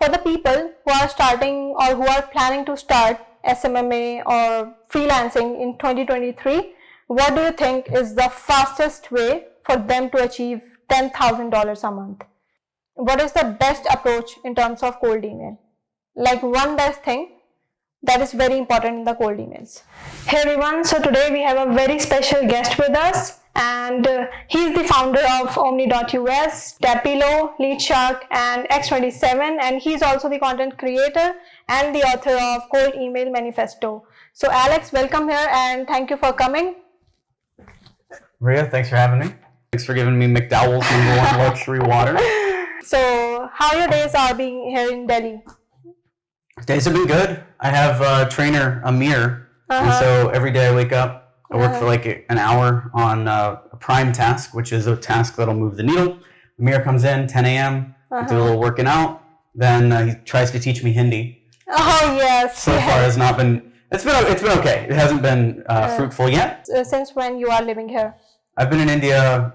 for the people who are starting or who are planning to start SMMA or freelancing in 2023, what do you think is the fastest way for them to achieve $10,000 a month? What is the best approach in terms of cold email? Like one best thing that is very important in the cold emails. Hey everyone, so today we have a very special guest with us, and he's the founder of Omni.us, Tapilo, Lead Shark, and X27, and he's also the content creator and the author of Cold Email Manifesto. So Alex, welcome here and thank you for coming. Mariyah, thanks for having me. Thanks for giving me McDowell's #1 luxury water. So how your days are being here in Delhi? Days have been good. I have a trainer, Amir, and so every day I wake up, I work for like an hour on a prime task, which is a task that'll move the needle. Amir comes in 10 a.m., do a little working out, then he tries to teach me Hindi. Oh yes. So far it's not been, it's been okay. It hasn't been fruitful yet. Since when you are living here? I've been in India,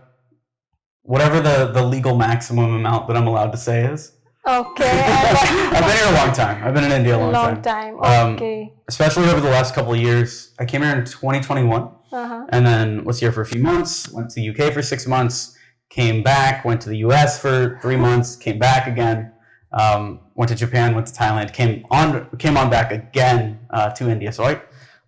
whatever the legal maximum amount that I'm allowed to say is. Okay. I've been here a long time. I've been in India a long time. Okay. Especially over the last couple of years. I came here in 2021 and then was here for a few months, went to the UK for 6 months, came back, went to the US for 3 months, came back again, went to Japan, went to Thailand, came on back again to India. So I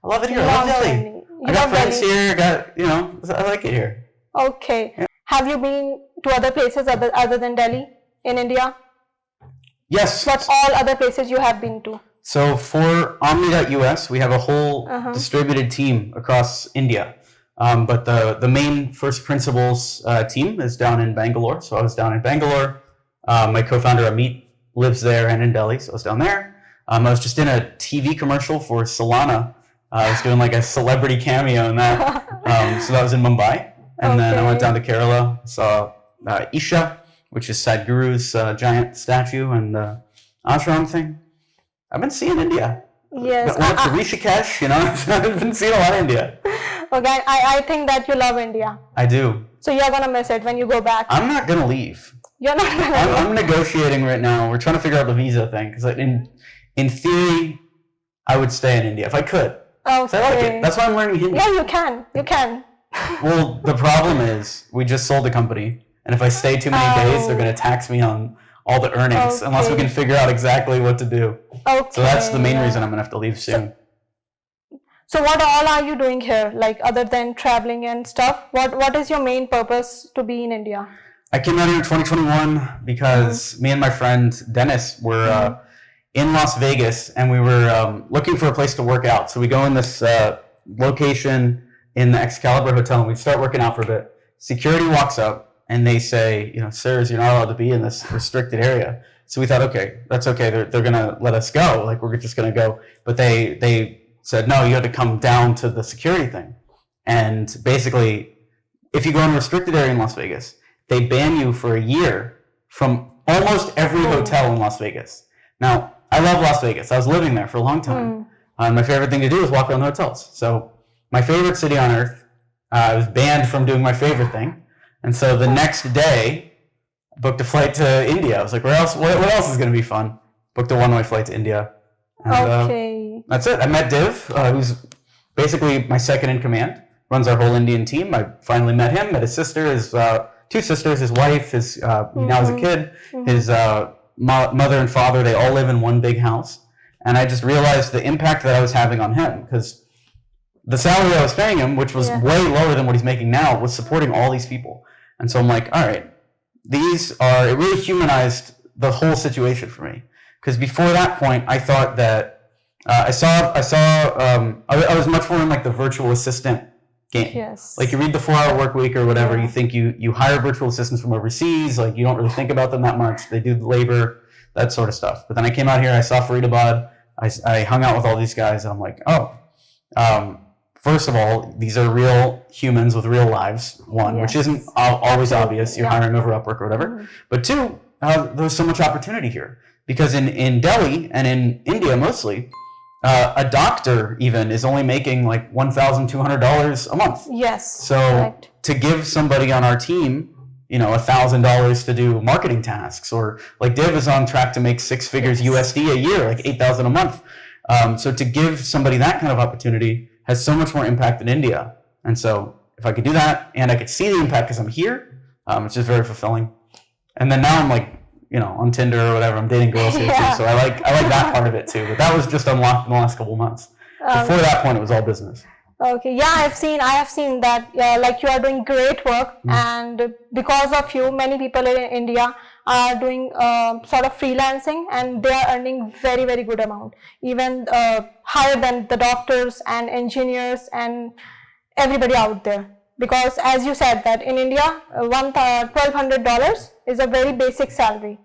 love it here. I love Delhi. I got friends here, I like it here. Okay. Yeah. Have you been to other places other than Delhi in India? Yes. What all other places you have been to? So for Omni.us, we have a whole distributed team across India. But the main first principles team is down in Bangalore. So I was down in Bangalore. My co-founder Amit lives there and in Delhi, so I was down there. I was just in a TV commercial for Solana. I was doing like a celebrity cameo in that. So that was in Mumbai. And then I went down to Kerala, saw Isha, which is Sadhguru's giant statue and ashram thing. I've been seeing India. Yes. Went to Rishikesh, I've been seeing a lot of India. Okay, I think that you love India. I do. So you're going to miss it when you go back. I'm not going to leave. You're not going to leave? I'm negotiating right now. We're trying to figure out the visa thing. Because in theory, I would stay in India if I could. Okay. I like it. That's why I'm learning Hindi. Yeah, you can. You can. Well, the problem is we just sold a company. And if I stay too many days, they're going to tax me on all the earnings unless we can figure out exactly what to do. Okay. So that's the main reason I'm going to have to leave soon. So what all are you doing here? Like other than traveling and stuff, what is your main purpose to be in India? I came out here in 2021 because me and my friend Dennis were in Las Vegas and we were looking for a place to work out. So we go in this location in the Excalibur Hotel and we start working out for a bit. Security walks up. And they say, sirs, you're not allowed to be in this restricted area. So we thought, okay, that's okay. They're going to let us go. Like, we're just going to go. But they said, no, you had to come down to the security thing. And basically, if you go in a restricted area in Las Vegas, they ban you for a year from almost every hotel in Las Vegas. Now, I love Las Vegas. I was living there for a long time. My favorite thing to do is walk around the hotels. So my favorite city on earth, I was banned from doing my favorite thing. And so the next day, I booked a flight to India. I was like, what else is going to be fun? Booked a one-way flight to India. And, that's it. I met Div, who's basically my second in command, runs our whole Indian team. I finally met him, met his sister, his two sisters, his wife, his now as a kid, his mother and father. They all live in one big house. And I just realized the impact that I was having on him because the salary I was paying him, which was way lower than what he's making now, was supporting all these people. And so I'm like, all right, it really humanized the whole situation for me. Because before that point, I thought that I was much more in like the virtual assistant game. Yes. Like you read the 4-Hour Work Week or whatever, you think you hire virtual assistants from overseas, like you don't really think about them that much. They do the labor, that sort of stuff. But then I came out here, I saw Faridabad, I hung out with all these guys, and I'm like, first of all, these are real humans with real lives, one, which isn't always obvious. You're hiring over Upwork or whatever. But two, there's so much opportunity here. Because in Delhi and in India mostly, a doctor even is only making like $1,200 a month. Yes. So to give somebody on our team, $1,000 to do marketing tasks, or like Div is on track to make 6 figures USD a year, like 8,000 a month. So to give somebody that kind of opportunity has so much more impact in India. And so if I could do that and I could see the impact because I'm here, it's just very fulfilling. And then now I'm like, on Tinder or whatever, I'm dating girls here too. So I like that part of it too. But that was just unlocked in the last couple of months. Before that point, it was all business. Okay, yeah, I have seen that, like you are doing great work, and because of you, many people in India are doing sort of freelancing, and they are earning very, very good amount, even higher than the doctors and engineers and everybody out there. Because as you said that in India, $1,200 is a very basic salary.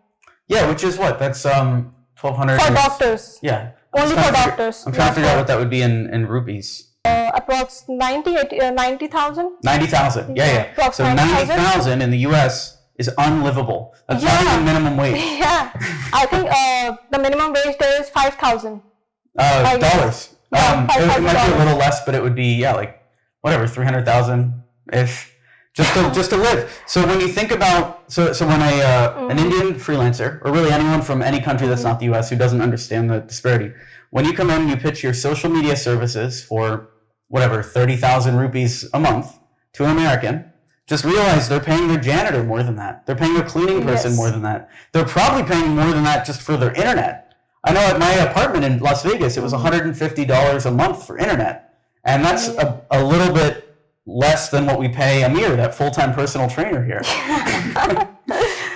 Yeah, which is what? That's $1,200 for doctors. Yeah. Only for doctors. I'm trying to figure out what that would be in rupees. Approx 90,000. 90,000. Yeah. So 90,000 in the US is unlivable. That's not even minimum wage. Yeah. I think the minimum wage there is $5,000. Dollars. Yeah, it might be a little less, but it would be like whatever, 300,000 ish. Just to live. So when you think about so when an Indian freelancer, or really anyone from any country that's not the US who doesn't understand the disparity, when you come in, you pitch your social media services for whatever 30,000 rupees a month to an American, just realize they're paying their janitor more than that. They're paying their cleaning person more than that. They're probably paying more than that just for their internet. I know at my apartment in Las Vegas, it was $150 a month for internet, and that's a little bit less than what we pay Amir, that full-time personal trainer here.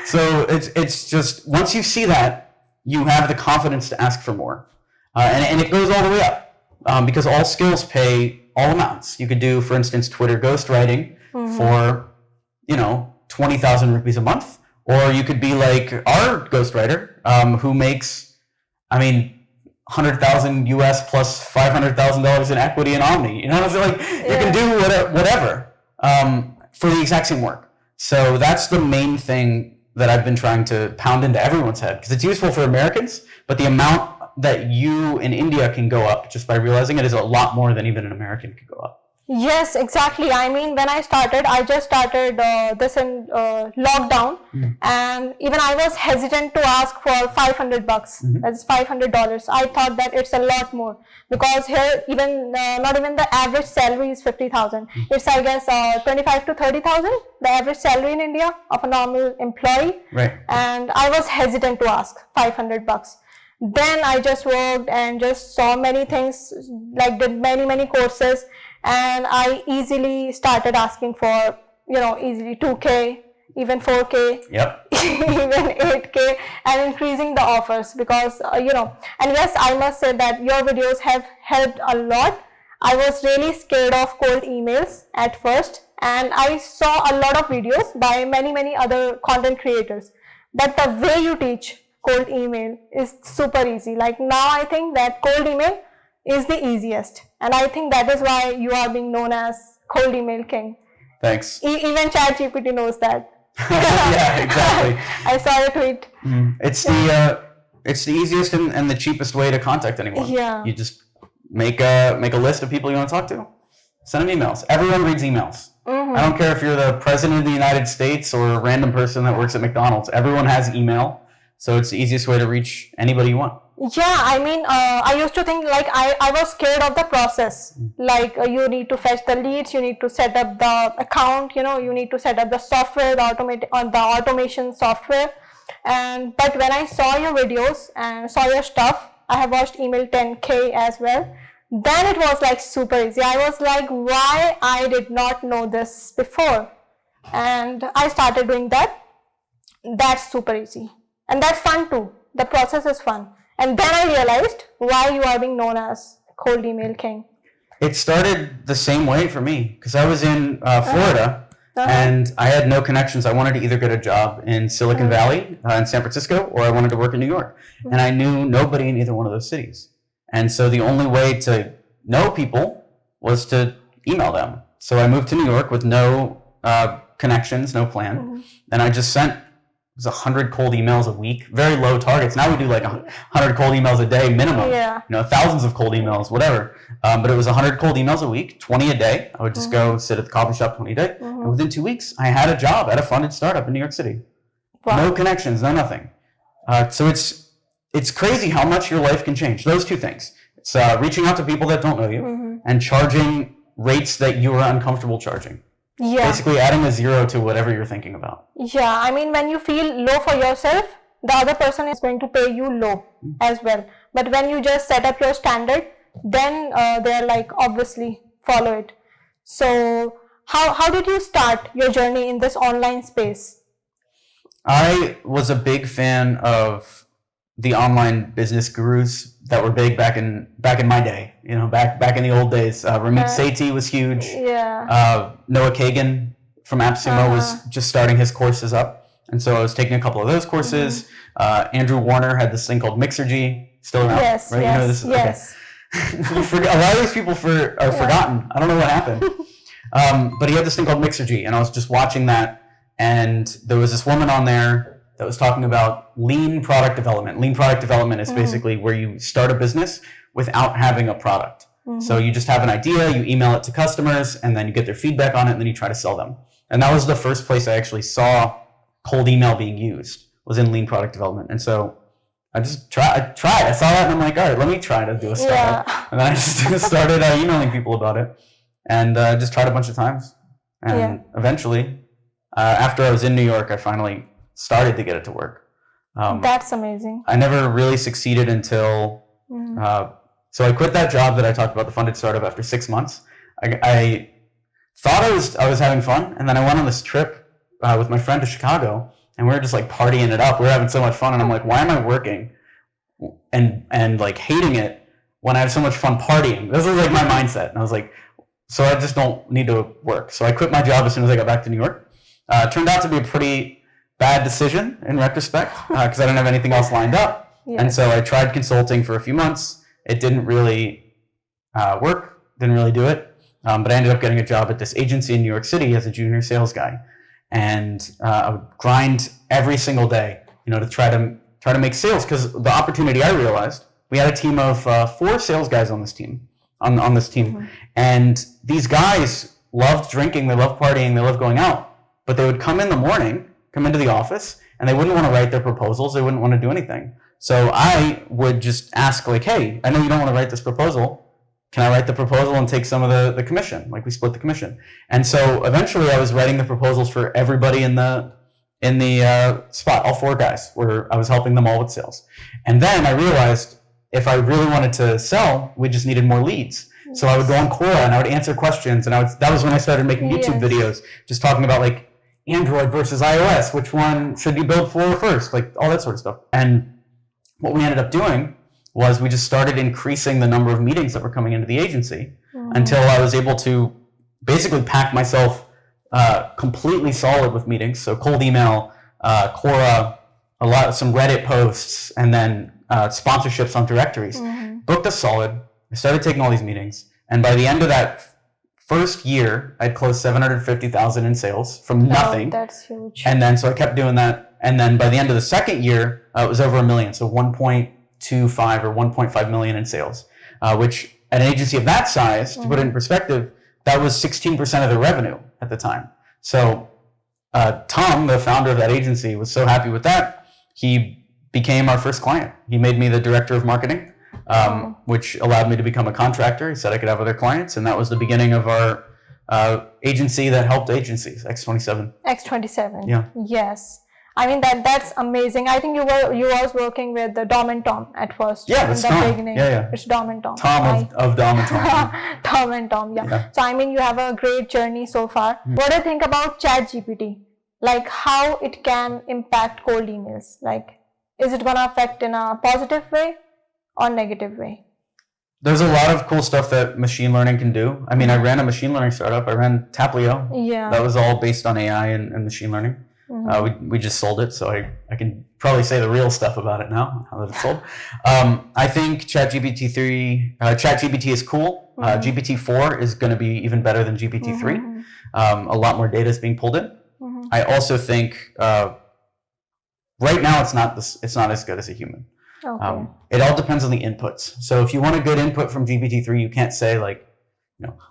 So it's just, once you see that, you have the confidence to ask for more. And it goes all the way up, because all skills pay all amounts. You could do, for instance, Twitter ghostwriting for, 20,000 rupees a month, or you could be like our ghostwriter, who makes, 100,000 US plus $500,000 in equity in Omni. You can do whatever for the exact same work. So that's the main thing that I've been trying to pound into everyone's head, because it's useful for Americans, but the amount that you in India can go up just by realizing it is a lot more than even an American could go up. Yes, exactly. When I just started this in lockdown, and even I was hesitant to ask for $500. That's $500. I thought that it's a lot more, because here not even the average salary is 50,000. It's, I guess, 25 to 30,000, the average salary in India of a normal employee. Right. And I was hesitant to ask $500. Then I just worked and just saw many things, like did many courses, and I easily started asking for, easily 2K, even 4K, even 8K, and increasing the offers, because, and yes, I must say that your videos have helped a lot. I was really scared of cold emails at first, and I saw a lot of videos by many other content creators, but the way you teach cold email is super easy. Like now I think that cold email is the easiest, and I think that is why you are being known as cold email king. Thanks. Even ChatGPT knows that. Yeah, exactly. I saw your tweet. It's the easiest and the cheapest way to contact anyone. Yeah. You just make a list of people you want to talk to, send them emails. Everyone reads emails. I don't care if you're the president of the United States or a random person that works at McDonald's. Everyone has email. So it's the easiest way to reach anybody you want. Yeah, I used to think like I was scared of the process. Like you need to fetch the leads, you need to set up the account, you need to set up the software, the automation software. But when I saw your videos and saw your stuff, I have watched Email 10K as well. Then it was like super easy. I was like, why I did not know this before? And I started doing that. That's super easy. And that's fun too. The process is fun. And then I realized why you are being known as cold email king. It started the same way for me, because I was in Florida and I had no connections. I wanted to either get a job in Silicon Valley in San Francisco, or I wanted to work in New York. And I knew nobody in either one of those cities. And so the only way to know people was to email them. So I moved to New York with no connections, no plan. And I just sent was 100 cold emails a week, very low targets. Now we do like 100 cold emails a day minimum, thousands of cold emails, whatever. But it was 100 cold emails a week, 20 a day. I would just go sit at the coffee shop 20 a day. And within 2 weeks, I had a job at a funded startup in New York City. Wow. No connections, no nothing. So it's crazy how much your life can change. Those two things. It's reaching out to people that don't know you and charging rates that you are uncomfortable charging. Yeah. Basically adding a zero to whatever you're thinking about. Yeah, I mean, when you feel low for yourself, the other person is going to pay you low as well. But when you just set up your standard, then they're like, obviously, follow it. So how did you start your journey in this online space? I was a big fan of the online business gurus that were big back in my day, back in the old days. Ramit Sethi was huge. Yeah. Noah Kagan from AppSumo was just starting his courses up. And so I was taking a couple of those courses. Andrew Warner had this thing called Mixergy, still around, yes, right? Yes, yes. Okay. A lot of these people are forgotten. I don't know what happened. But he had this thing called Mixergy, and I was just watching that. And there was this woman on there that was talking about lean product development. Lean product development is basically where you start a business without having a product. So you just have an idea, you email it to customers, and then you get their feedback on it, and then you try to sell them. And that was the first place I actually saw cold email being used, was in lean product development. And so I just tried. I saw that, and I'm like, all right, let me try to do a startup. Yeah. And then I just started emailing people about it, and just tried a bunch of times. And eventually, after I was in New York, I finally started to get it to work. That's amazing. I never really succeeded until, so I quit that job that I talked about, the funded startup, after 6 months. I thought I was having fun, and then I went on this trip with my friend to Chicago, and we were just like partying it up. We were having so much fun, and I'm like, why am I working and like hating it when I have so much fun partying? This was like my mindset, and I was like, so I just don't need to work. So I quit my job as soon as I got back to New York. Turned out to be a pretty bad decision in retrospect, because I didn't have anything else lined up. Yes. And so I tried consulting for a few months. It didn't really work, didn't really do it. But I ended up getting a job at this agency in New York City as a junior sales guy. And I would grind every single day, to try to make sales, because the opportunity I realized, we had a team of 4 sales guys on this team, on this team. And these guys loved drinking, they loved partying, they loved going out. But they would come in the morning, come into the office, and they wouldn't want to write their proposals. They wouldn't want to do anything. So I would just ask, like, hey, I know you don't want to write this proposal. Can I write the proposal and take some of the commission? Like, we split the commission. And so eventually I was writing the proposals for everybody in the spot, all 4 guys, where I was helping them all with sales. And then I realized if I really wanted to sell, we just needed more leads. So I would go on Quora and I would answer questions, and that was when I started making YouTube videos, just talking about like Android versus iOS, which one should you build for first, like all that sort of stuff. And what we ended up doing was we just started increasing the number of meetings that were coming into the agency until I was able to basically pack myself completely solid with meetings. So cold email, Quora, some Reddit posts, and then sponsorships on directories. Booked us solid. I started taking all these meetings, and by the end of that first year, I'd closed $750,000 in sales from nothing. That's huge. And then so I kept doing that, and then by the end of the second year, it was over $1 million, so 1.25 or 1.5 million in sales, which at an agency of that size, to put it in perspective, that was 16% of the revenue at the time. So Tom, the founder of that agency, was so happy with that, he became our first client. He made me the director of marketing. Which allowed me to become a contractor. He said I could have other clients, and that was the beginning of our agency that helped agencies, X27. X27. Yeah. Yes. I mean that's amazing. I think you was working with the Dom and Tom at first. Yeah, that's Tom. Beginning. Yeah. It's Dom and Tom. Tom of Dom and Tom. Tom and Tom. Yeah. So I mean, you have a great journey so far. What do you think about ChatGPT? Like how it can impact cold emails? Like, is it gonna affect in a positive way or negative way? There's a lot of cool stuff that machine learning can do. I mean, I ran a machine learning startup. I ran Taplio. Yeah. That was all based on AI and machine learning. We just sold it, so I can probably say the real stuff about it now, now that it's sold. I think ChatGPT is cool. GPT-4 is going to be even better than GPT-3. A lot more data is being pulled in. I also think right now it's not as good as a human. Okay. It all depends on the inputs. So if you want a good input from GPT-3, you can't say like,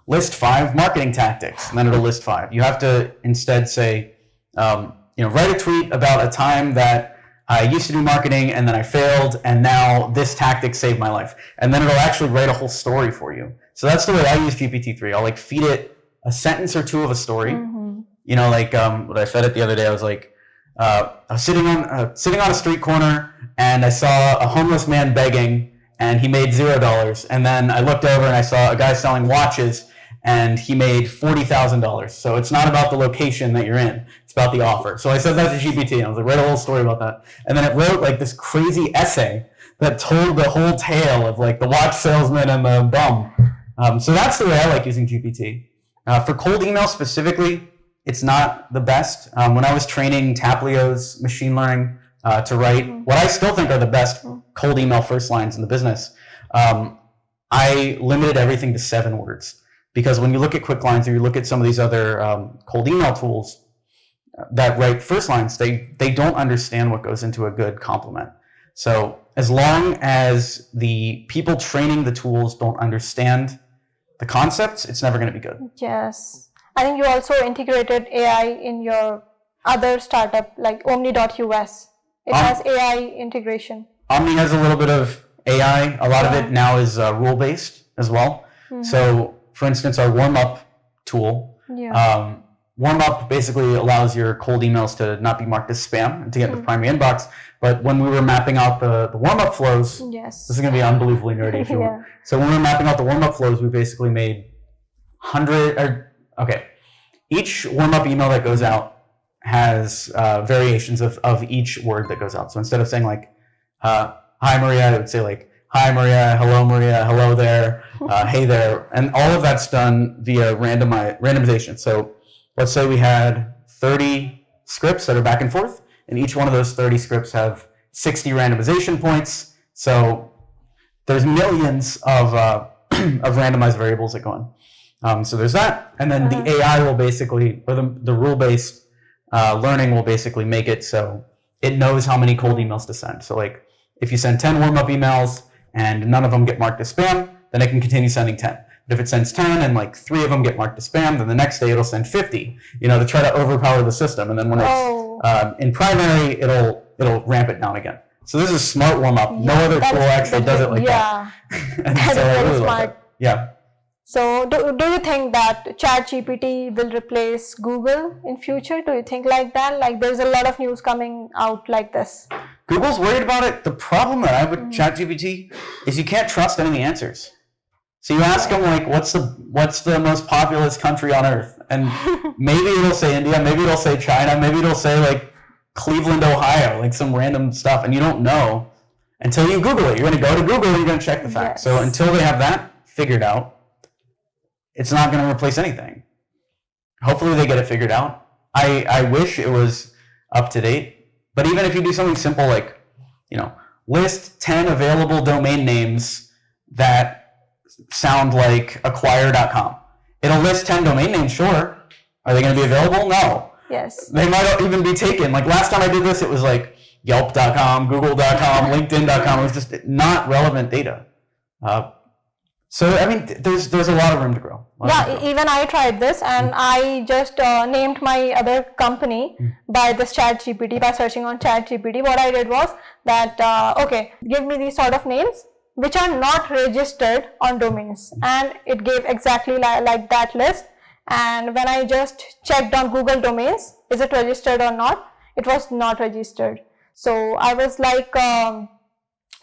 list 5 marketing tactics, and then it'll list 5. You have to instead say, write a tweet about a time that I used to do marketing and then I failed, and now this tactic saved my life. And then it'll actually write a whole story for you. So that's the way I use GPT-3. I'll like feed it a sentence or two of a story. What I fed it the other day, I was like, I was sitting on a street corner and I saw a homeless man begging and he made $0. And then I looked over and I saw a guy selling watches and he made $40,000. So it's not about the location that you're in, it's about the offer. So I said that to GPT and I was like, write a whole story about that. And then it wrote like this crazy essay that told the whole tale of like the watch salesman and the bum. So that's the way I like using GPT. For cold email specifically, it's not the best. When I was training Taplio's machine learning to write what I still think are the best cold email first lines in the business, I limited everything to 7 words. Because when you look at quick lines or you look at some of these other cold email tools that write first lines, they don't understand what goes into a good compliment. So as long as the people training the tools don't understand the concepts, it's never going to be good. Yes. I think you also integrated AI in your other startup, like Omni.us. It has AI integration. Omni has a little bit of AI. A lot of it now is rule-based as well. So, for instance, our warm-up tool, warm-up basically allows your cold emails to not be marked as spam and to get in the primary inbox. But when we were mapping out the warm-up flows, this is going to be unbelievably nerdy. So when we were mapping out the warm-up flows, we basically made each warm-up email that goes out has variations of each word that goes out. So instead of saying like, hi Maria, it would say like, hi Maria, hello there, hey there. And all of that's done via randomization. So let's say we had 30 scripts that are back and forth, and each one of those 30 scripts have 60 randomization points. So there's millions of randomized variables that go on. So there's that, and then the AI will basically, or the rule-based learning will basically make it so it knows how many cold emails to send. So like, if you send 10 warm-up emails and none of them get marked as spam, then it can continue sending 10. But if it sends 10 and like 3 of them get marked as spam, then the next day it'll send 50, to try to overpower the system. And then when it's in primary, it'll ramp it down again. So this is smart warm-up. No other tool actually does it like that. And that so is I very really love smart. that. Yeah. So do you think that ChatGPT will replace Google in future? Do you think like that? Like there's a lot of news coming out like this. Google's worried about it. The problem that I have with ChatGPT is you can't trust any of the answers. So you ask them like, what's the most populous country on earth? And maybe it'll say India, maybe it'll say China, maybe it'll say like Cleveland, Ohio, like some random stuff, and you don't know until you Google it. You're going to go to Google and you're going to check the facts. So until they have that figured out, it's not going to replace anything. Hopefully they get it figured out. I wish it was up to date, but even if you do something simple like, list 10 available domain names that sound like acquire.com. It'll list 10 domain names, sure. Are they going to be available? No. Yes. They might even be taken. Like last time I did this, it was like yelp.com, google.com, linkedin.com. It was just not relevant data. So, I mean, there's a lot of room to grow. Even I tried this and I just named my other company by this ChatGPT, by searching on ChatGPT. What I did was that, give me these sort of names which are not registered on domains. And it gave exactly like that list. And when I just checked on Google domains, is it registered or not? It was not registered. So I was like,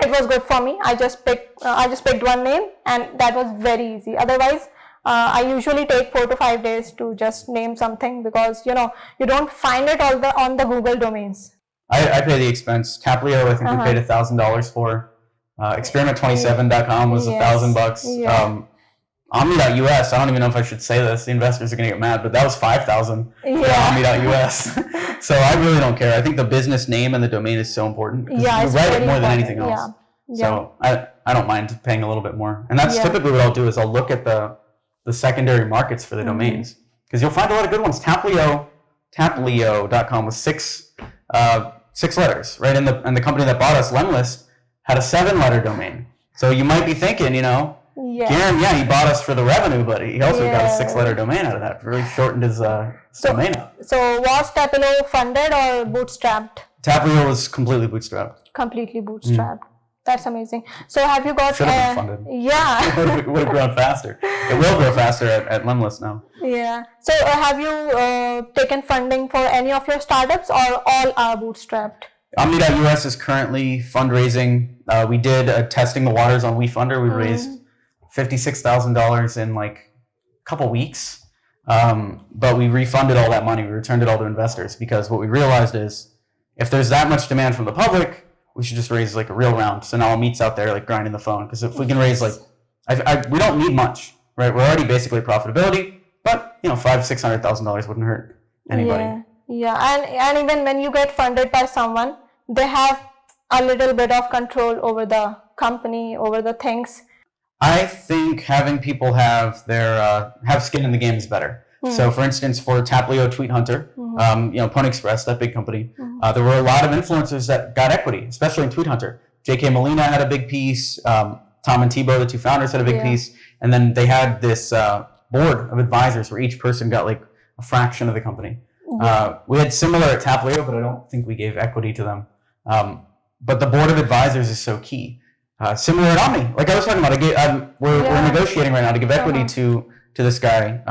it was good for me. I just picked one name, and that was very easy. Otherwise, I usually take 4 to 5 days to just name something because you don't find it on the Google domains. I pay the expense. Taplio, I think we paid $1,000 for. Experiment27.com was $1,000. Yeah. Omni.us, I don't even know if I should say this. The investors are going to get mad, but that was $5,000 for Omni.us. So I really don't care. I think the business name and the domain is so important. You write it more than anything else. So I don't mind paying a little bit more. And that's typically what I'll do is I'll look at the secondary markets for the domains. Because you'll find a lot of good ones. Taplio.com was 6 letters, right? And the company that bought us, Lemlist, had a 7-letter domain. So you might be thinking, Kieran, he bought us for the revenue, but he also got a 6-letter domain out of that. Really shortened his domain up. So was Tapilo funded or bootstrapped? Tapilo was completely bootstrapped. Completely bootstrapped. That's amazing. So have you got... Should have been funded. Yeah. It would have grown faster. It will grow faster at Lemlist now. Yeah. So have you taken funding for any of your startups, or all are bootstrapped? Omni.us is currently fundraising. We did testing the waters on WeFunder. We raised $56,000 in like a couple weeks. But we refunded all that money. We returned it all to investors, because what we realized is if there's that much demand from the public, we should just raise like a real round. So now Amit's out there like grinding the phone, because if we can raise like, we don't need much, right? We're already basically profitability, but $500,000-$600,000 wouldn't hurt anybody. Yeah. And even when you get funded by someone, they have a little bit of control over the company, over the things. I think having people have their have skin in the game is better. So, for instance, for Taplio Tweet Hunter, Pony Express, that big company, there were a lot of influencers that got equity, especially in Tweet Hunter. J.K. Molina had a big piece. Tom and Tebow, the 2 founders, had a big piece. And then they had this board of advisors where each person got like a fraction of the company. We had similar at Taplio, but I don't think we gave equity to them. But the board of advisors is so key. Similar at Omni, like I was talking about, we're negotiating right now to give equity to this guy.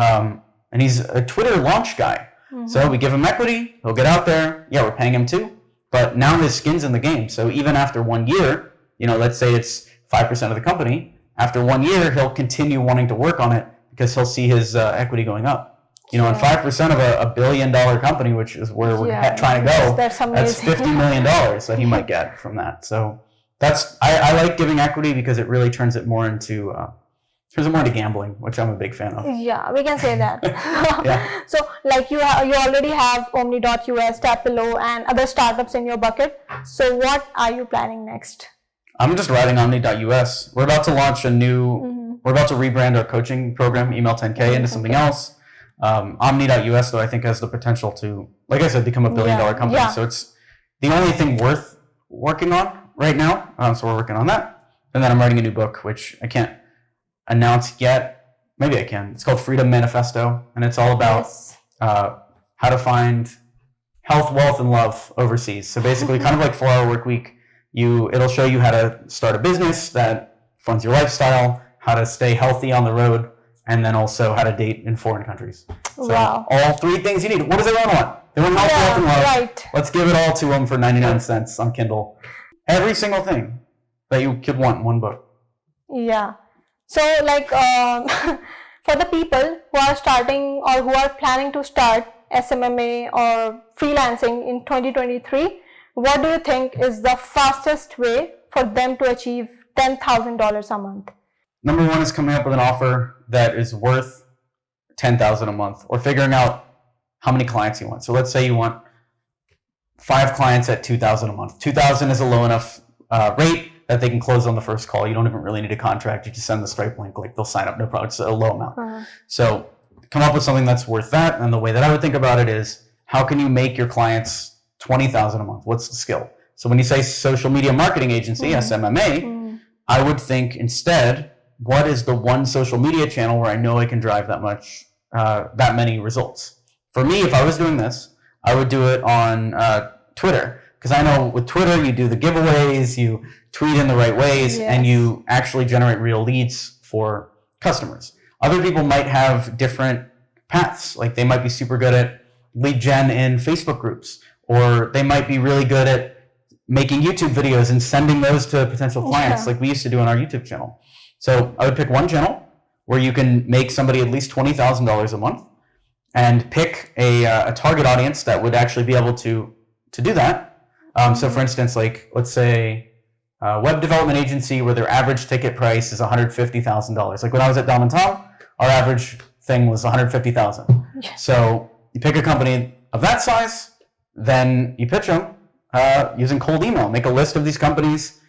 And he's a Twitter launch guy. So we give him equity, he'll get out there. Yeah, we're paying him too. But now his skin's in the game. So even after 1 year, let's say it's 5% of the company, after 1 year, he'll continue wanting to work on it because he'll see his equity going up. And 5% of a $1 billion company, which is where we're trying to go, that's $50 million that he might get from that. So I like giving equity because it really turns it more into gambling, which I'm a big fan of. Yeah, we can say that. So like you already have Omni.us, Tapilo, and other startups in your bucket. So what are you planning next? I'm just riding Omni.us. We're about to launch we're about to rebrand our coaching program, Email 10K, into something else. Omni.us, though, I think has the potential to, like I said, become a $1 billion company. So it's the only thing worth working on right now. So we're working on that. And then I'm writing a new book, which I can't announce yet. Maybe I can. It's called Freedom Manifesto, and it's all about how to find health, wealth, and love overseas. So basically, kind of like 4-Hour Work Week, it'll show you how to start a business that funds your lifestyle, how to stay healthy on the road, and then also how to date in foreign countries. So all 3 things you need. What does everyone want? They want health, wealth, and love. Right. Let's give it all to them for 99 cents on Kindle. Every single thing that you could want in one book. Yeah. So like for the people who are starting or who are planning to start SMMA or freelancing in 2023, what do you think is the fastest way for them to achieve $10,000 a month? Number 1 is coming up with an offer that is worth $10,000 a month, or figuring out how many clients you want. So let's say you want 5 clients at $2,000 a month. $2,000 is a low enough rate that they can close on the first call. You don't even really need a contract. You just send the Stripe link, like they'll sign up, no problem. It's a low amount. So come up with something that's worth that. And the way that I would think about it is, how can you make your clients $20,000 a month? What's the skill? So when you say social media marketing agency, SMMA, I would think instead, what is the one social media channel where I know I can drive that many results? For me, if I was doing this, I would do it on Twitter, because I know with Twitter, you do the giveaways, you tweet in the right ways, and you actually generate real leads for customers. Other people might have different paths. Like they might be super good at lead gen in Facebook groups, or they might be really good at making YouTube videos and sending those to potential clients like we used to do on our YouTube channel. So I would pick one channel where you can make somebody at least $20,000 a month, and pick a target audience that would actually be able to do that. So for instance, like let's say a web development agency where their average ticket price is $150,000. Like when I was at Dom & Tom, our average thing was $150,000. So you pick a company of that size, then you pitch them using cold email. Make a list of these companies,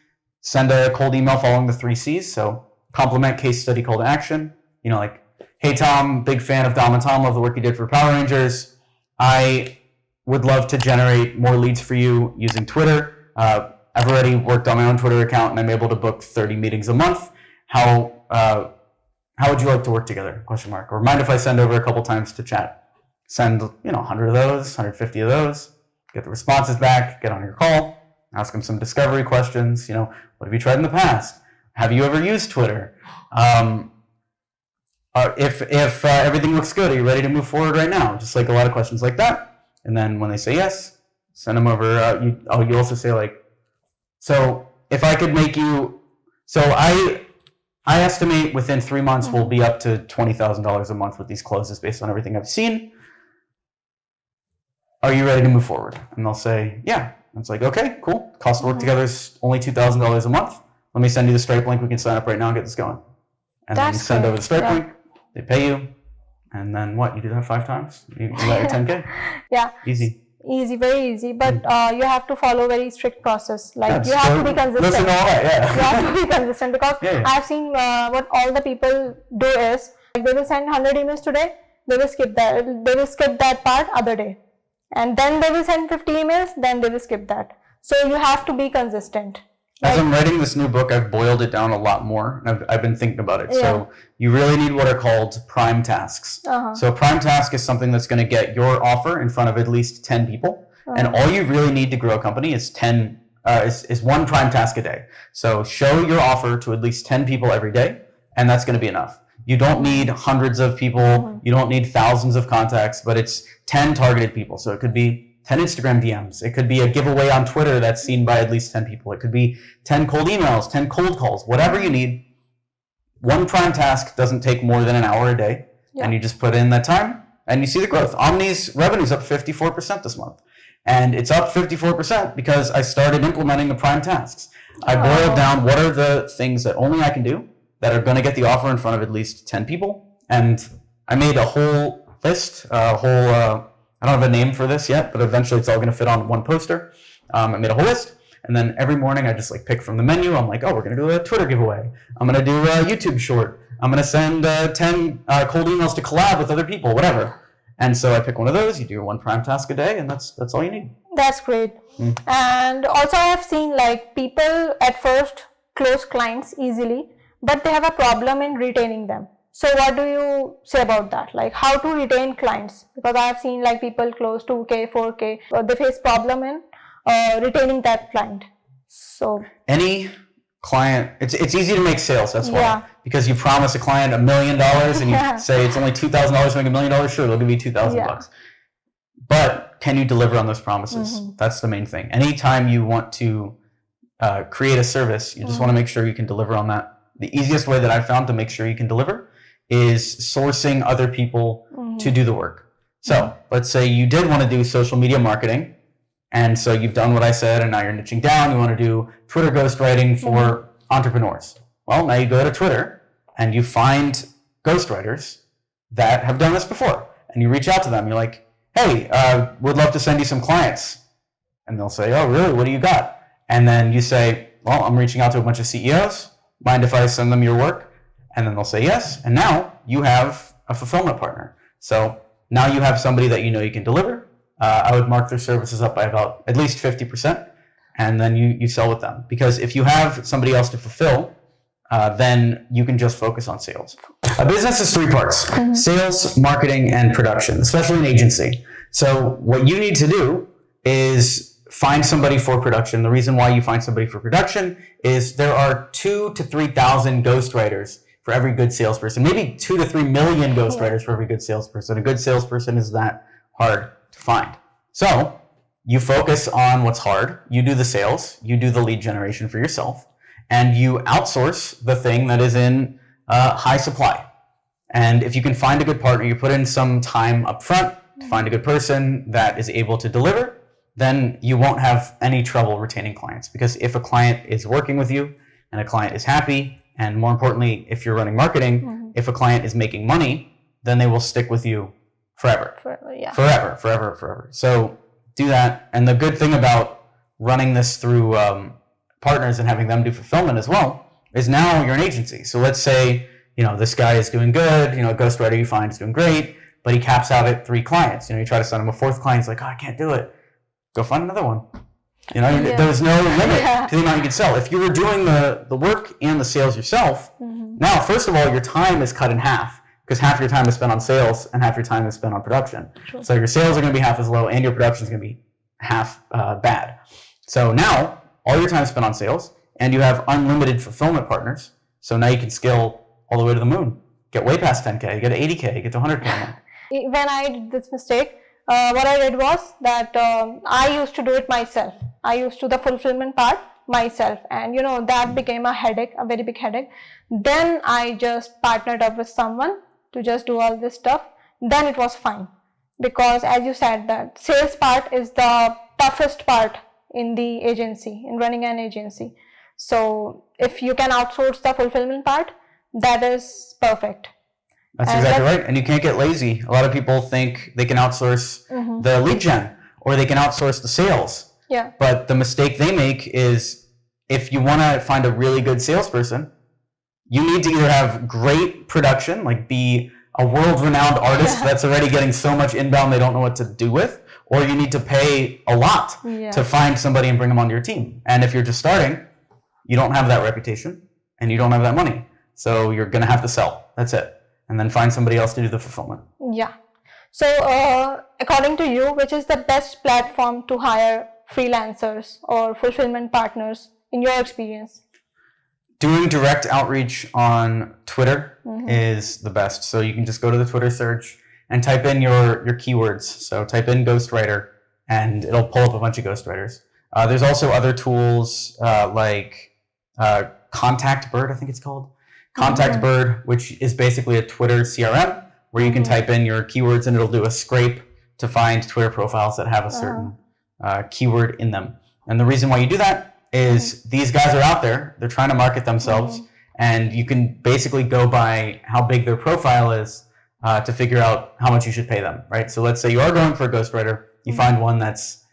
send a cold email following the 3 C's. So compliment, case study, call to action. Like, hey Tom, big fan of Dom & Tom, love the work you did for Power Rangers. I would love to generate more leads for you using Twitter. I've already worked on my own Twitter account and I'm able to book 30 meetings a month. How would you like to work together? ? Or mind if I send over a couple times to chat? Send 100 of those, 150 of those, get the responses back, get on your call, ask them some discovery questions. What have you tried in the past? Have you ever used Twitter? If everything looks good, are you ready to move forward right now? Just like a lot of questions like that. And then when they say yes, send them over. You also say like, so if I could make you, so I estimate within 3 months we'll be up to $20,000 a month with these closes based on everything I've seen. Are you ready to move forward? And they'll say, yeah. And it's like, okay, cool. Cost to work together is only $2,000 a month. Let me send you the Stripe link. We can sign up right now and get this going. And then you send over the Stripe link. They pay you. And then what? You do that 5 times? You got your 10K? Yeah. Easy. Easy, very easy. But you have to follow very strict process. Like you have to be consistent. Listen to all that, yeah. You have to be consistent because I've seen what all the people do is like they will send 100 emails today. They will skip that. They will skip that part other day. And then they will send 50 emails. Then they will skip that. So you have to be consistent. As I'm writing this new book, I've boiled it down a lot more. I've been thinking about it. Yeah. So you really need what are called prime tasks. So a prime task is something that's going to get your offer in front of at least 10 people. And all you really need to grow a company is 1 prime task a day. So show your offer to at least 10 people every day, and that's going to be enough. You don't need hundreds of people. You don't need thousands of contacts, but it's 10 targeted people. So it could be 10 Instagram DMs. It could be a giveaway on Twitter that's seen by at least 10 people. It could be 10 cold emails, 10 cold calls, whatever you need. 1 prime task doesn't take more than an hour a day. And you just put in that time and you see the growth. Omni's revenue is up 54% this month. And it's up 54% because I started implementing the prime tasks. I boiled down what are the things that only I can do that are going to get the offer in front of at least 10 people. And I made a whole list, I don't have a name for this yet, but eventually it's all going to fit on one poster. I made a whole list, and then every morning I just like pick from the menu. I'm like, oh, we're going to do a Twitter giveaway. I'm going to do a YouTube short. I'm going to send 10 cold emails to collab with other people, whatever. And so I pick one of those. You do 1 prime task a day, and that's all you need. That's great. And also I have seen like people at first close clients easily, but they have a problem in retaining them. So what do you say about that? Like how to retain clients? Because I have seen like people close 2K, 4K, they face problem in retaining that client. So any client, it's easy to make sales. That's why, because you promise a client $1 million and you say it's only $2,000 to make $1 million. Sure, they'll give you $2,000. But can you deliver on those promises? That's the main thing. Anytime you want to create a service, you just want to make sure you can deliver on that. The easiest way that I've found to make sure you can deliver is sourcing other people to do the work. So let's say you did want to do social media marketing, and so you've done what I said, and now you're niching down. You want to do Twitter ghostwriting for entrepreneurs. Well, now you go to Twitter and you find ghostwriters that have done this before, and you reach out to them. You're like, hey, would love to send you some clients. And they'll say, oh, really? What do you got? And then you say, well, I'm reaching out to a bunch of CEOs. Mind if I send them your work? And then they'll say yes. And now you have a fulfillment partner. So now you have somebody that you know you can deliver. I would mark their services up by about at least 50%. And then you sell with them. Because if you have somebody else to fulfill, then you can just focus on sales. A business is 3 parts: sales, marketing, and production, especially an agency. So what you need to do is find somebody for production. The reason why you find somebody for production is there are 2,000 to 3,000 ghostwriters for every good salesperson. Maybe 2 to 3 million ghostwriters for every good salesperson. A good salesperson is that hard to find. So you focus on what's hard. You do the sales. You do the lead generation for yourself. And you outsource the thing that is in high supply. And if you can find a good partner, you put in some time up front to find a good person that is able to deliver, then you won't have any trouble retaining clients. Because if a client is working with you and a client is happy, and more importantly, if you're running marketing, if a client is making money, then they will stick with you forever. Forever. So do that. And the good thing about running this through partners and having them do fulfillment as well is now you're an agency. So let's say, this guy is doing good, a ghostwriter you find is doing great, but he caps out at 3 clients. You try to send him a 4th client, he's like, oh, I can't do it. Go find another one. There's no limit to the amount you can sell. If you were doing the work and the sales yourself, now, first of all, your time is cut in half, because half your time is spent on sales and half your time is spent on production. True. So your sales are going to be half as low and your production is going to be half bad. So now all your time is spent on sales and you have unlimited fulfillment partners. So now you can scale all the way to the moon, get way past 10K, get to 80K, get to 100K. When I did this mistake, what I did was that I used to do it myself. I used to do the fulfillment part myself, and that became a headache, a very big headache. Then I just partnered up with someone to just do all this stuff. Then it was fine, because as you said, that sales part is the toughest part in the agency, in running an agency. So if you can outsource the fulfillment part, that is perfect. That's exactly right. And you can't get lazy. A lot of people think they can outsource the lead gen or they can outsource the sales. Yeah. But the mistake they make is, if you want to find a really good salesperson, you need to either have great production, like be a world-renowned artist that's already getting so much inbound they don't know what to do with, or you need to pay a lot to find somebody and bring them onto your team. And if you're just starting, you don't have that reputation and you don't have that money. So you're going to have to sell. That's it. And then find somebody else to do the fulfillment. Yeah. So according to you, which is the best platform to hire freelancers or fulfillment partners in your experience? Doing direct outreach on Twitter is the best. So you can just go to the Twitter search and type in your keywords. So type in ghostwriter and it'll pull up a bunch of ghostwriters. There's also other tools like Contact Bird, I think it's called. Contact Bird, which is basically a Twitter CRM where you can type in your keywords and it'll do a scrape to find Twitter profiles that have a certain keyword in them. And the reason why you do that is these guys are out there, they're trying to market themselves, and you can basically go by how big their profile is to figure out how much you should pay them, right? So let's say you are going for a ghostwriter, you find one that's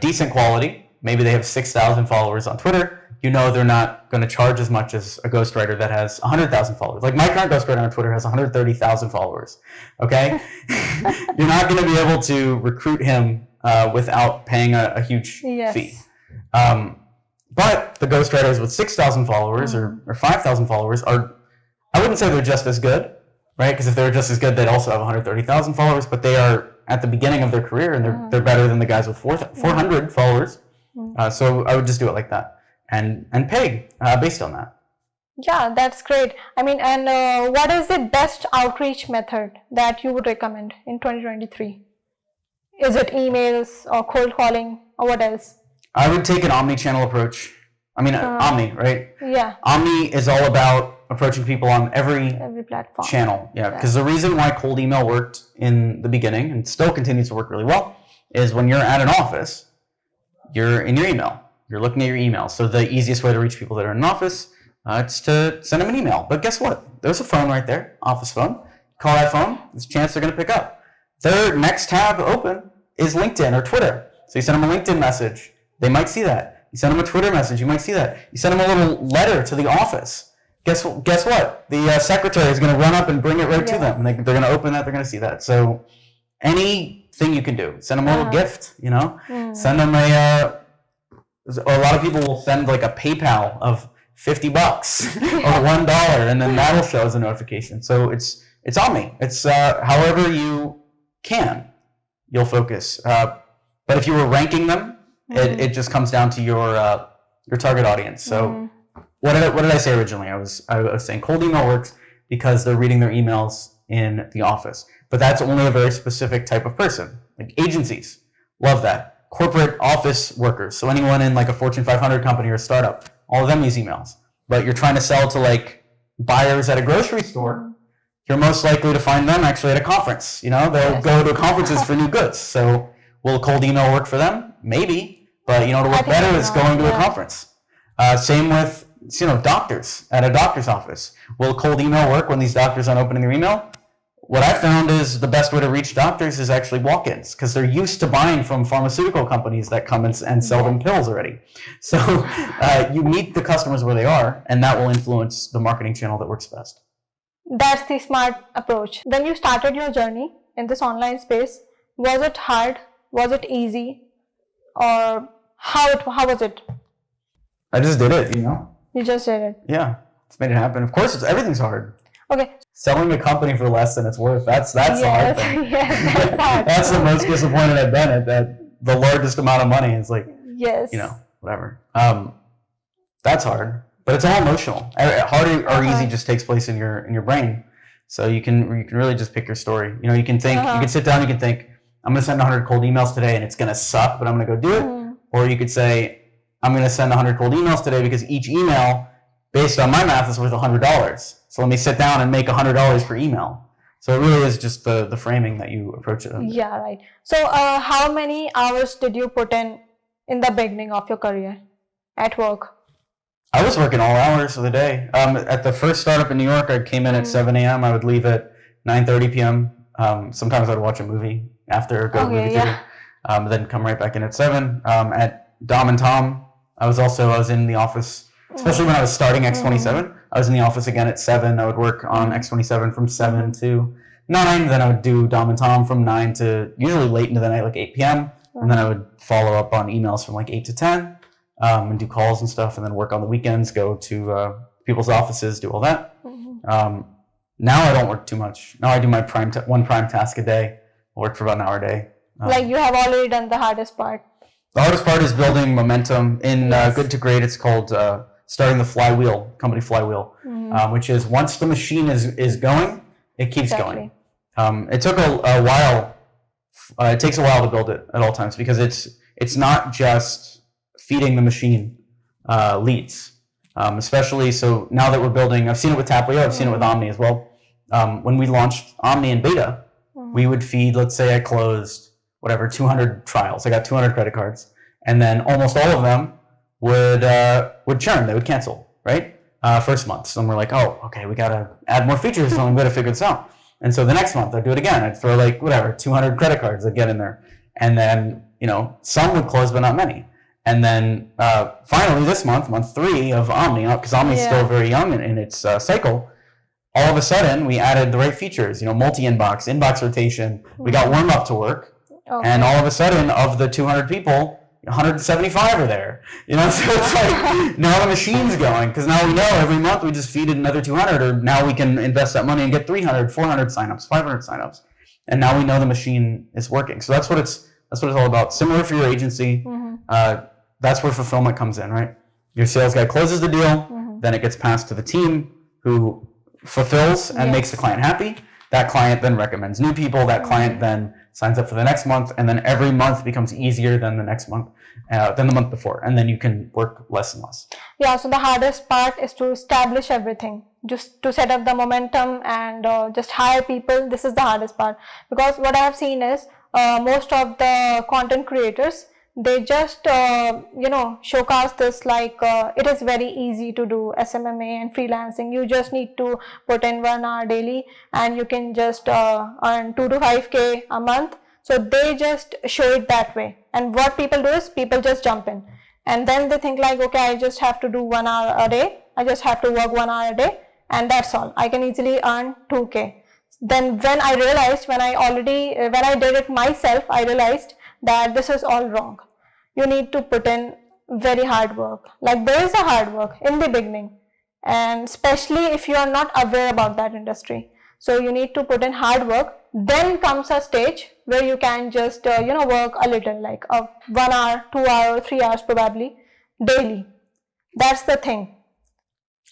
decent quality, maybe they have 6,000 followers on Twitter, they're not going to charge as much as a ghostwriter that has 100,000 followers. Like my current ghostwriter on Twitter has 130,000 followers, okay? You're not going to be able to recruit him without paying a huge fee. But the ghostwriters with 6,000 followers or 5,000 followers I wouldn't say they're just as good, right? Because if they were just as good, they'd also have 130,000 followers, but they are at the beginning of their career and they're better than the guys with 400 followers. So I would just do it like that. And pay based on that. Yeah, that's great. I mean, and what is the best outreach method that you would recommend in 2023? Is it emails or cold calling or what else? I would take an omni-channel approach. I mean, Omni, right? Yeah. Omni is all about approaching people on every platform. Channel. Yeah, because the reason why cold email worked in the beginning and still continues to work really well is when you're at an office, you're in your email. You're looking at your email. So the easiest way to reach people that are in an office, it's to send them an email. But guess what? There's a phone right there, office phone. Call that phone, there's a chance they're going to pick up. Their next tab open is LinkedIn or Twitter. So you send them a LinkedIn message, they might see that. You send them a Twitter message, you might see that. You send them a little letter to the office. Guess what? The secretary is going to run up and bring it right to them. And they're going to open that, they're going to see that. So anything you can do. Send them a little gift, Send them a lot of people will send like a PayPal of $50 or $1, and then that'll show as a notification. So it's Omni. It's however you can, you'll focus. But if you were ranking them, it just comes down to your target audience. So what did I say originally? I was saying cold email works because they're reading their emails in the office. But that's only a very specific type of person. Like agencies, love that. Corporate office workers, so anyone in like a Fortune 500 company or a startup, all of them use emails. But you're trying to sell to like buyers at a grocery store, you're most likely to find them actually at a conference. They'll go to conferences for new goods. So will cold email work for them? Maybe, but to work better is going to a conference. Same with doctors at a doctor's office. Will cold email work when these doctors aren't opening their email? What I found is the best way to reach doctors is actually walk-ins, because they're used to buying from pharmaceutical companies that come and sell them pills already. So you meet the customers where they are, and that will influence the marketing channel that works best. That's the smart approach. When you started your journey, in this online space, was it hard? Was it easy? Or how was it? I just did it, you know? You just did it. Yeah, it's made it happen. Of course, everything's hard. Okay. Selling a company for less than it's worth, that's the hard thing. Yes, that's hard. That's the most disappointed I've been at, that the largest amount of money is like, yes, you know, whatever. That's hard, but it's all emotional. Hard or easy just takes place in your brain. So you can really just pick your story. You know, you can think, you can sit down, you can think, I'm going to send 100 cold emails today and it's going to suck, but I'm going to go do it. Or you could say, I'm going to send 100 cold emails today because each email, based on my math, is worth $100. So let me sit down and make $100 per email. So it really is just the framing that you approach it under. Yeah, right. So how many hours did you put in the beginning of your career at work? I was working all hours of the day. At the first startup in New York, I came in at 7 a.m. I would leave at 9:30 p.m. Sometimes I'd watch a movie after, go to the movie theater, then come right back in at 7. At Dom and Tom, I was in the office, especially when I was starting X27. I was in the office again at 7. I would work on X27 from 7 to 9. Then I would do Dom and Tom from 9 to usually late into the night, like 8 p.m. And then I would follow up on emails from like 8 to 10 and do calls and stuff, and then work on the weekends, go to people's offices, do all that. Now I don't work too much. Now I do my one prime task a day. I work for about an hour a day. Like you have already done the hardest part. The hardest part is building momentum. In Good to Great, it's called starting the flywheel, company flywheel, which is once the machine is going, it keeps going. It took a while. It takes a while to build it at all times because it's not just feeding the machine leads. Especially so now that we're building, I've seen it with Taplio, I've seen it with Omni as well. When we launched Omni in beta, we would feed, let's say I closed 200 trials. I got 200 credit cards, and then almost all of them would churn. They would cancel, right? First month. So we're like, oh, okay, we gotta add more features, so we gotta figure this out. And so the next month I'd do it again. I'd throw 200 credit cards that get in there, and then some would close, but not many. And then finally this month 3 of Omni, because Omni is still very young in its cycle, all of a sudden we added the right features, multi-inbox, inbox rotation. We got warm up to work. And all of a sudden, of the 200 people, 175 are there. So it's like, now the machine's going, because now we know every month we just feed it another 200, or now we can invest that money and get 300, 400 signups, 500 signups. And now we know the machine is working. So that's what it's all about. Similar for your agency. That's where fulfillment comes in, right? Your sales guy closes the deal, then it gets passed to the team who fulfills and makes the client happy. That client then recommends new people. That client then signs up for the next month, and then every month becomes easier than the next month, than the month before, and then you can work less and less. Yeah, so the hardest part is to establish everything, just to set up the momentum and just hire people. This is the hardest part, because what I have seen is most of the content creators, they just showcase this like it is very easy to do SMMA and freelancing. You just need to put in 1 hour daily and you can just earn 2 to 5K a month. So they just show it that way, and what people do is people just jump in and then they think like, okay, I just have to do 1 hour a day, I just have to work 1 hour a day, and that's all. I can easily earn 2K. Then when I realized, when I did it myself, I realized that this is all wrong. You need to put in very hard work. Like there is a hard work in the beginning, and especially if you are not aware about that industry. So you need to put in hard work. Then comes a stage where you can just work a little, like 1 hour, 2 hours, 3 hours probably daily. That's the thing.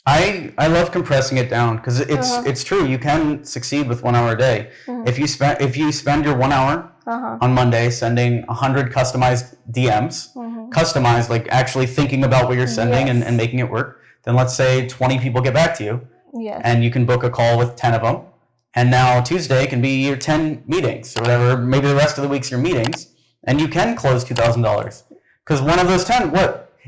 I love compressing it down because it's true. You can succeed with 1 hour a day. If you spend your 1 hour on Monday sending 100 customized DMs, customized, like actually thinking about what you're sending and making it work, then let's say 20 people get back to you, and you can book a call with 10 of them, and now Tuesday can be your 10 meetings or whatever, maybe the rest of the week's your meetings, and you can close $2,000 because one of those 10,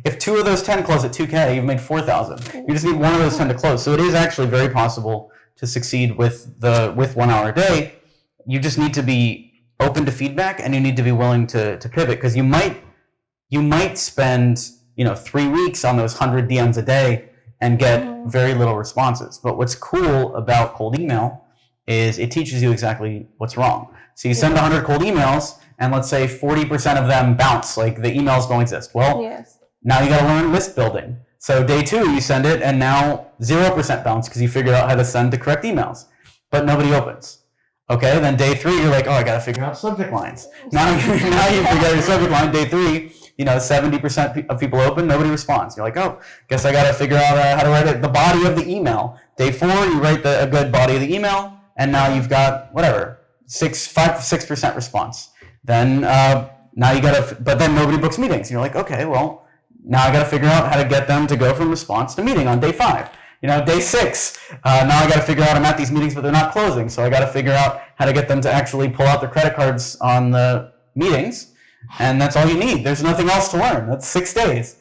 if 2 of those 10 close at 2K, you've made 4,000. You just need 1 of those 10 to close. So it is actually very possible to succeed with 1 hour a day. You just need to be open to feedback, and you need to be willing to pivot, because you might spend 3 weeks on those 100 DMs a day and get very little responses. But what's cool about cold email is it teaches you exactly what's wrong. So you send 100 cold emails, and let's say 40% of them bounce, like the emails don't exist. Well, now you got to learn list building. So day 2, you send it, and now 0% bounce because you figured out how to send the correct emails, but nobody opens. Okay, then day 3, you're like, oh, I got to figure out subject lines. Now you figure out your subject line. Day 3, 70% of people open, nobody responds. You're like, oh, guess I got to figure out how to write the body of the email. Day 4, you write a good body of the email, and now you've got whatever 6% response. Then now you got to, but then nobody books meetings. You're like, okay, well, now I got to figure out how to get them to go from response to meeting on day 5. Day 6, now I got to figure out I'm at these meetings, but they're not closing. So I got to figure out how to get them to actually pull out their credit cards on the meetings. And that's all you need. There's nothing else to learn. That's 6 days.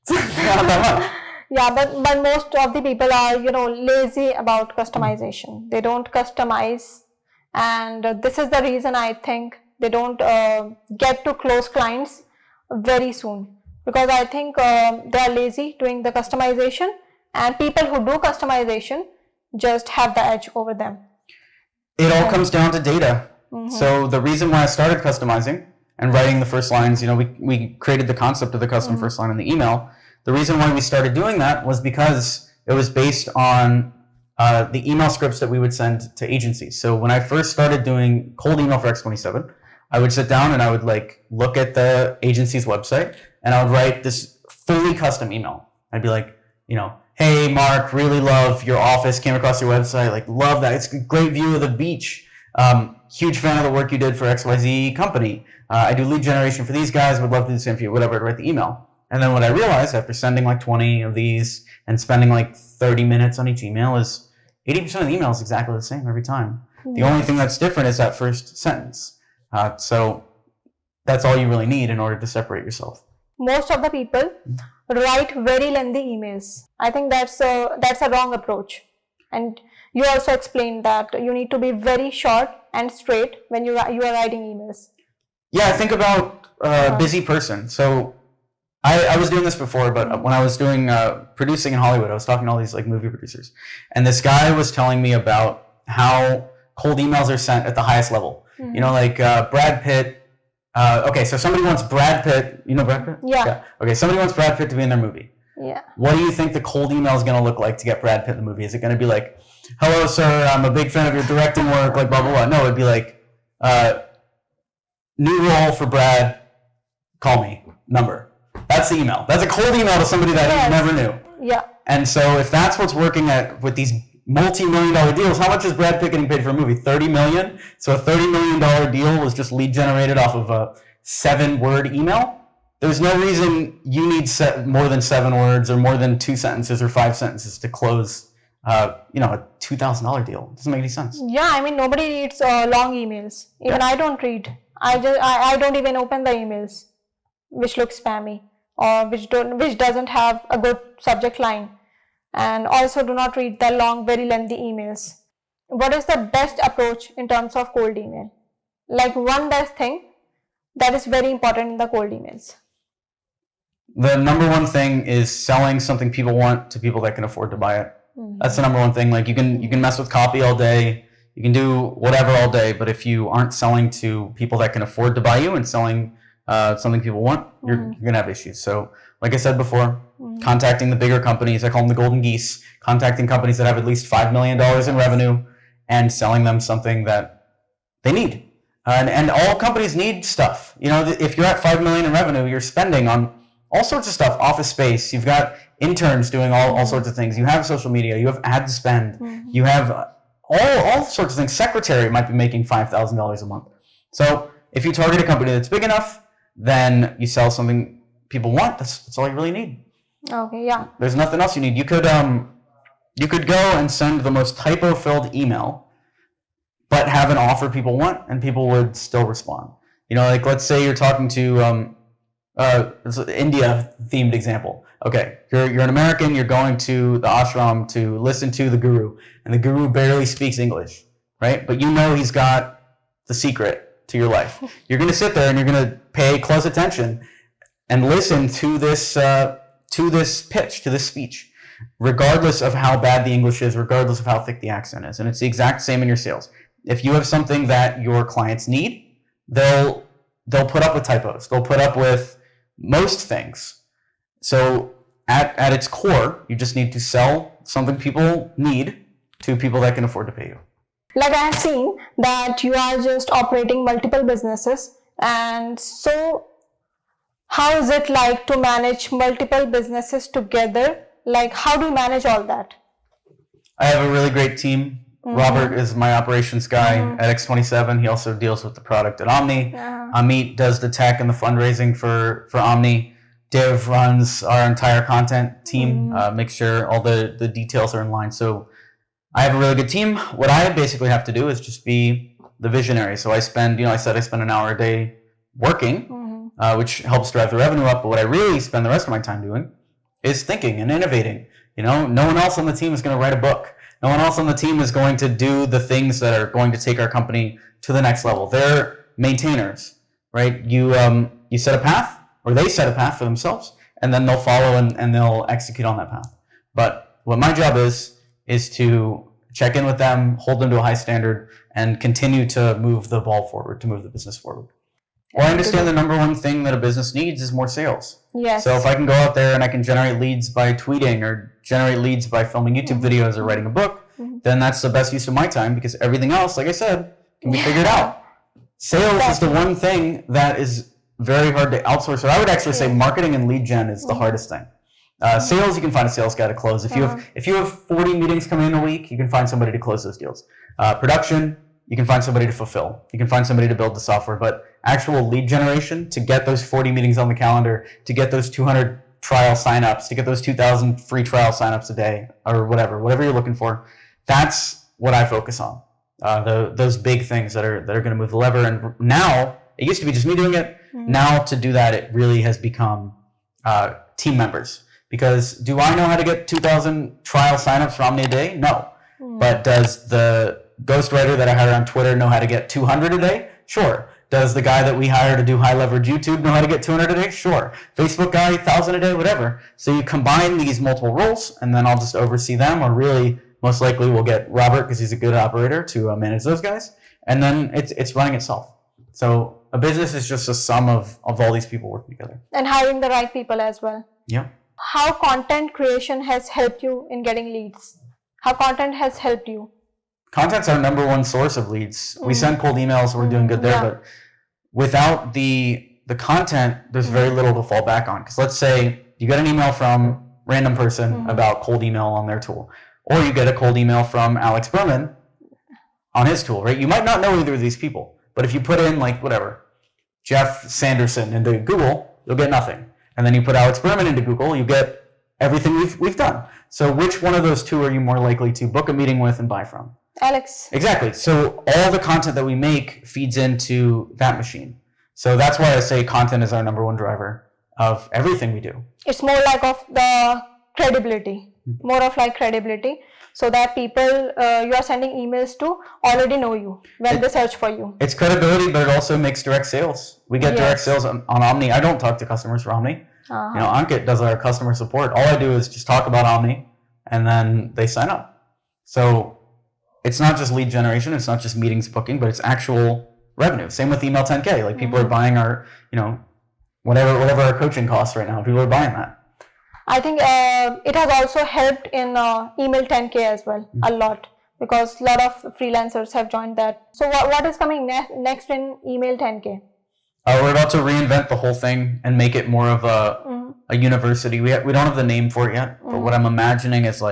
It's not that much. Yeah, but most of the people are, lazy about customization. They don't customize. And this is the reason I think they don't get to close clients very soon. Because I think they are lazy doing the customization. And people who do customization just have the edge over them. It all comes down to data. So the reason why I started customizing and writing the first lines, we created the concept of the custom first line in the email. The reason why we started doing that was because it was based on the email scripts that we would send to agencies. So when I first started doing cold email for X27, I would sit down and I would look at the agency's website and I would write this fully custom email. I'd be like, hey, Mark, really love your office, came across your website, love that. It's a great view of the beach. Huge fan of the work you did for XYZ company. I do lead generation for these guys, would love to do the same for you, whatever, to write the email. And then what I realized after sending 20 of these and spending 30 minutes on each email is 80% of the email is exactly the same every time. The only thing that's different is that first sentence. So that's all you really need in order to separate yourself. Most of the people write very lengthy emails. I think that's a wrong approach. And you also explained that you need to be very short and straight when you are writing emails. Yeah, think about a busy person. So I was doing this before, but when I was doing producing in Hollywood, I was talking to all these movie producers, and this guy was telling me about how cold emails are sent at the highest level. Brad Pitt. Okay, so somebody wants Brad Pitt. You know Brad Pitt? Yeah. Okay, somebody wants Brad Pitt to be in their movie. Yeah. What do you think the cold email is going to look like to get Brad Pitt in the movie? Is it going to be like, hello, sir, I'm a big fan of your directing work, blah, blah, blah. No, it'd be like, new role for Brad, call me, number. That's the email. That's a cold email to somebody that you never knew. Yeah. And so if that's what's working with these multi-million-dollar deals, how much is Brad Pitt getting paid for a movie? $30 million? So a $30 million deal was just lead generated off of a 7-word email. There's no reason you need more than 7 words or more than 2 sentences or 5 sentences to close a $2,000 deal. It doesn't make any sense. Yeah, nobody reads long emails. Even I don't read. I don't even open the emails which look spammy or which doesn't have a good subject line. And also do not read the long, very lengthy emails. What is the best approach in terms of cold email? One best thing that is very important in the cold emails. The number one thing is selling something people want to people that can afford to buy it. That's the number one thing. You can mess with copy all day, you can do whatever all day, but if you aren't selling to people that can afford to buy you and selling something people want, you're gonna have issues. So like I said before, contacting the bigger companies, I call them the golden geese, contacting companies that have at least $5 million in revenue and selling them something that they need. And all companies need stuff. If you're at $5 million in revenue, you're spending on all sorts of stuff, office space, you've got interns doing all sorts of things, you have social media, you have ad spend, you have all sorts of things. Secretary might be making $5,000 a month. So if you target a company that's big enough, then you sell something people want. That's all you really need. Okay, yeah. There's nothing else you need. You could go and send the most typo-filled email, but have an offer people want, and people would still respond. Let's say you're talking to it's an India-themed example. Okay, you're an American, you're going to the ashram to listen to the guru, and the guru barely speaks English, right? But he's got the secret to your life. You're going to sit there and you're going to pay close attention and listen to this pitch, to this speech. regardless of how bad the English is, regardless of how thick the accent is. And it's the exact same in your sales. If you have something that your clients need, they'll put up with typos. They'll put up with most things. So at its core, you just need to sell something people need to people that can afford to pay you. Like I have seen that you are just operating multiple businesses, and so how is it like to manage multiple businesses together? Like, how do you manage all that? I have a really great team. Robert is my operations guy at X27. He also deals with the product at Omni. Amit does the tech and the fundraising for Omni. Dev runs our entire content team, makes sure all the details are in line. So I have a really good team. What I basically have to do is just be the visionary. So I spend, I said I spend an hour a day working, which helps drive the revenue up. But what I really spend the rest of my time doing is thinking and innovating. No one else on the team is going to write a book. No one else on the team is going to do the things that are going to take our company to the next level. They're maintainers, right? You set a path, or they set a path for themselves, and then they'll follow and they'll execute on that path. But what my job is to check in with them, hold them to a high standard, and continue to move the ball forward, to move the business forward. Well, I understand the number one thing that a business needs is more sales. Yes. So if I can go out there and I can generate leads by tweeting or generate leads by filming YouTube videos or writing a book, then that's the best use of my time, because everything else, like I said, can be figured out. Sales is the one thing that is very hard to outsource. So I would actually say marketing and lead gen is the hardest thing. Sales, you can find a sales guy to close. If you have 40 meetings coming in a week, you can find somebody to close those deals. Production, you can find somebody to fulfill. You can find somebody to build the software. But actual lead generation, to get those 40 meetings on the calendar, to get those 200 trial signups, to get those 2,000 free trial signups a day, or whatever you're looking for, that's what I focus on. Those big things that are going to move the lever. And now, it used to be just me doing it. Now to do that, it really has become team members. Because do I know how to get 2,000 trial signups for Omni a day? No. But does the ghostwriter that I hire on Twitter know how to get 200 a day? Sure. Does the guy that we hire to do high leverage YouTube know how to get 200 a day? Sure. Facebook guy, 1,000 a day, whatever. So you combine these multiple roles, and then I'll just oversee them, or really, most likely we'll get Robert, because he's a good operator, to manage those guys. And then it's running itself. So a business is just a sum of all these people working together. And hiring the right people as well. Yeah. How content creation has helped you in getting leads? How content has helped you? Content's our number one source of leads. We send cold emails, we're doing good there, but without the content, there's very little to fall back on. Because let's say you get an email from random person about cold email on their tool, or you get a cold email from Alex Berman on his tool, right? You might not know either of these people, but if you put in Jeff Sanderson into Google, you'll get nothing. And then you put Alex Berman into Google, you get everything we've done. So which one of those two are you more likely to book a meeting with and buy from? Alex. Exactly. So all the content that we make feeds into that machine. So that's why I say content is our number one driver of everything we do. It's more like of the credibility, more of like credibility, so that people you are sending emails to already know you when they search for you. It's credibility, but it also makes direct sales. We get direct sales on Omni. I don't talk to customers for Omni. Ankit does our customer support. All I do is just talk about Omni, and then they sign up. So it's not just lead generation, it's not just meetings booking, but it's actual revenue. Same with email 10K. Like people are buying our, whatever our coaching costs right now, people are buying that. I think it has also helped in email 10K as well, a lot, because a lot of freelancers have joined that. So what is coming next in email 10K? We're about to reinvent the whole thing and make it more of a university. We don't have the name for it yet, but what I'm imagining is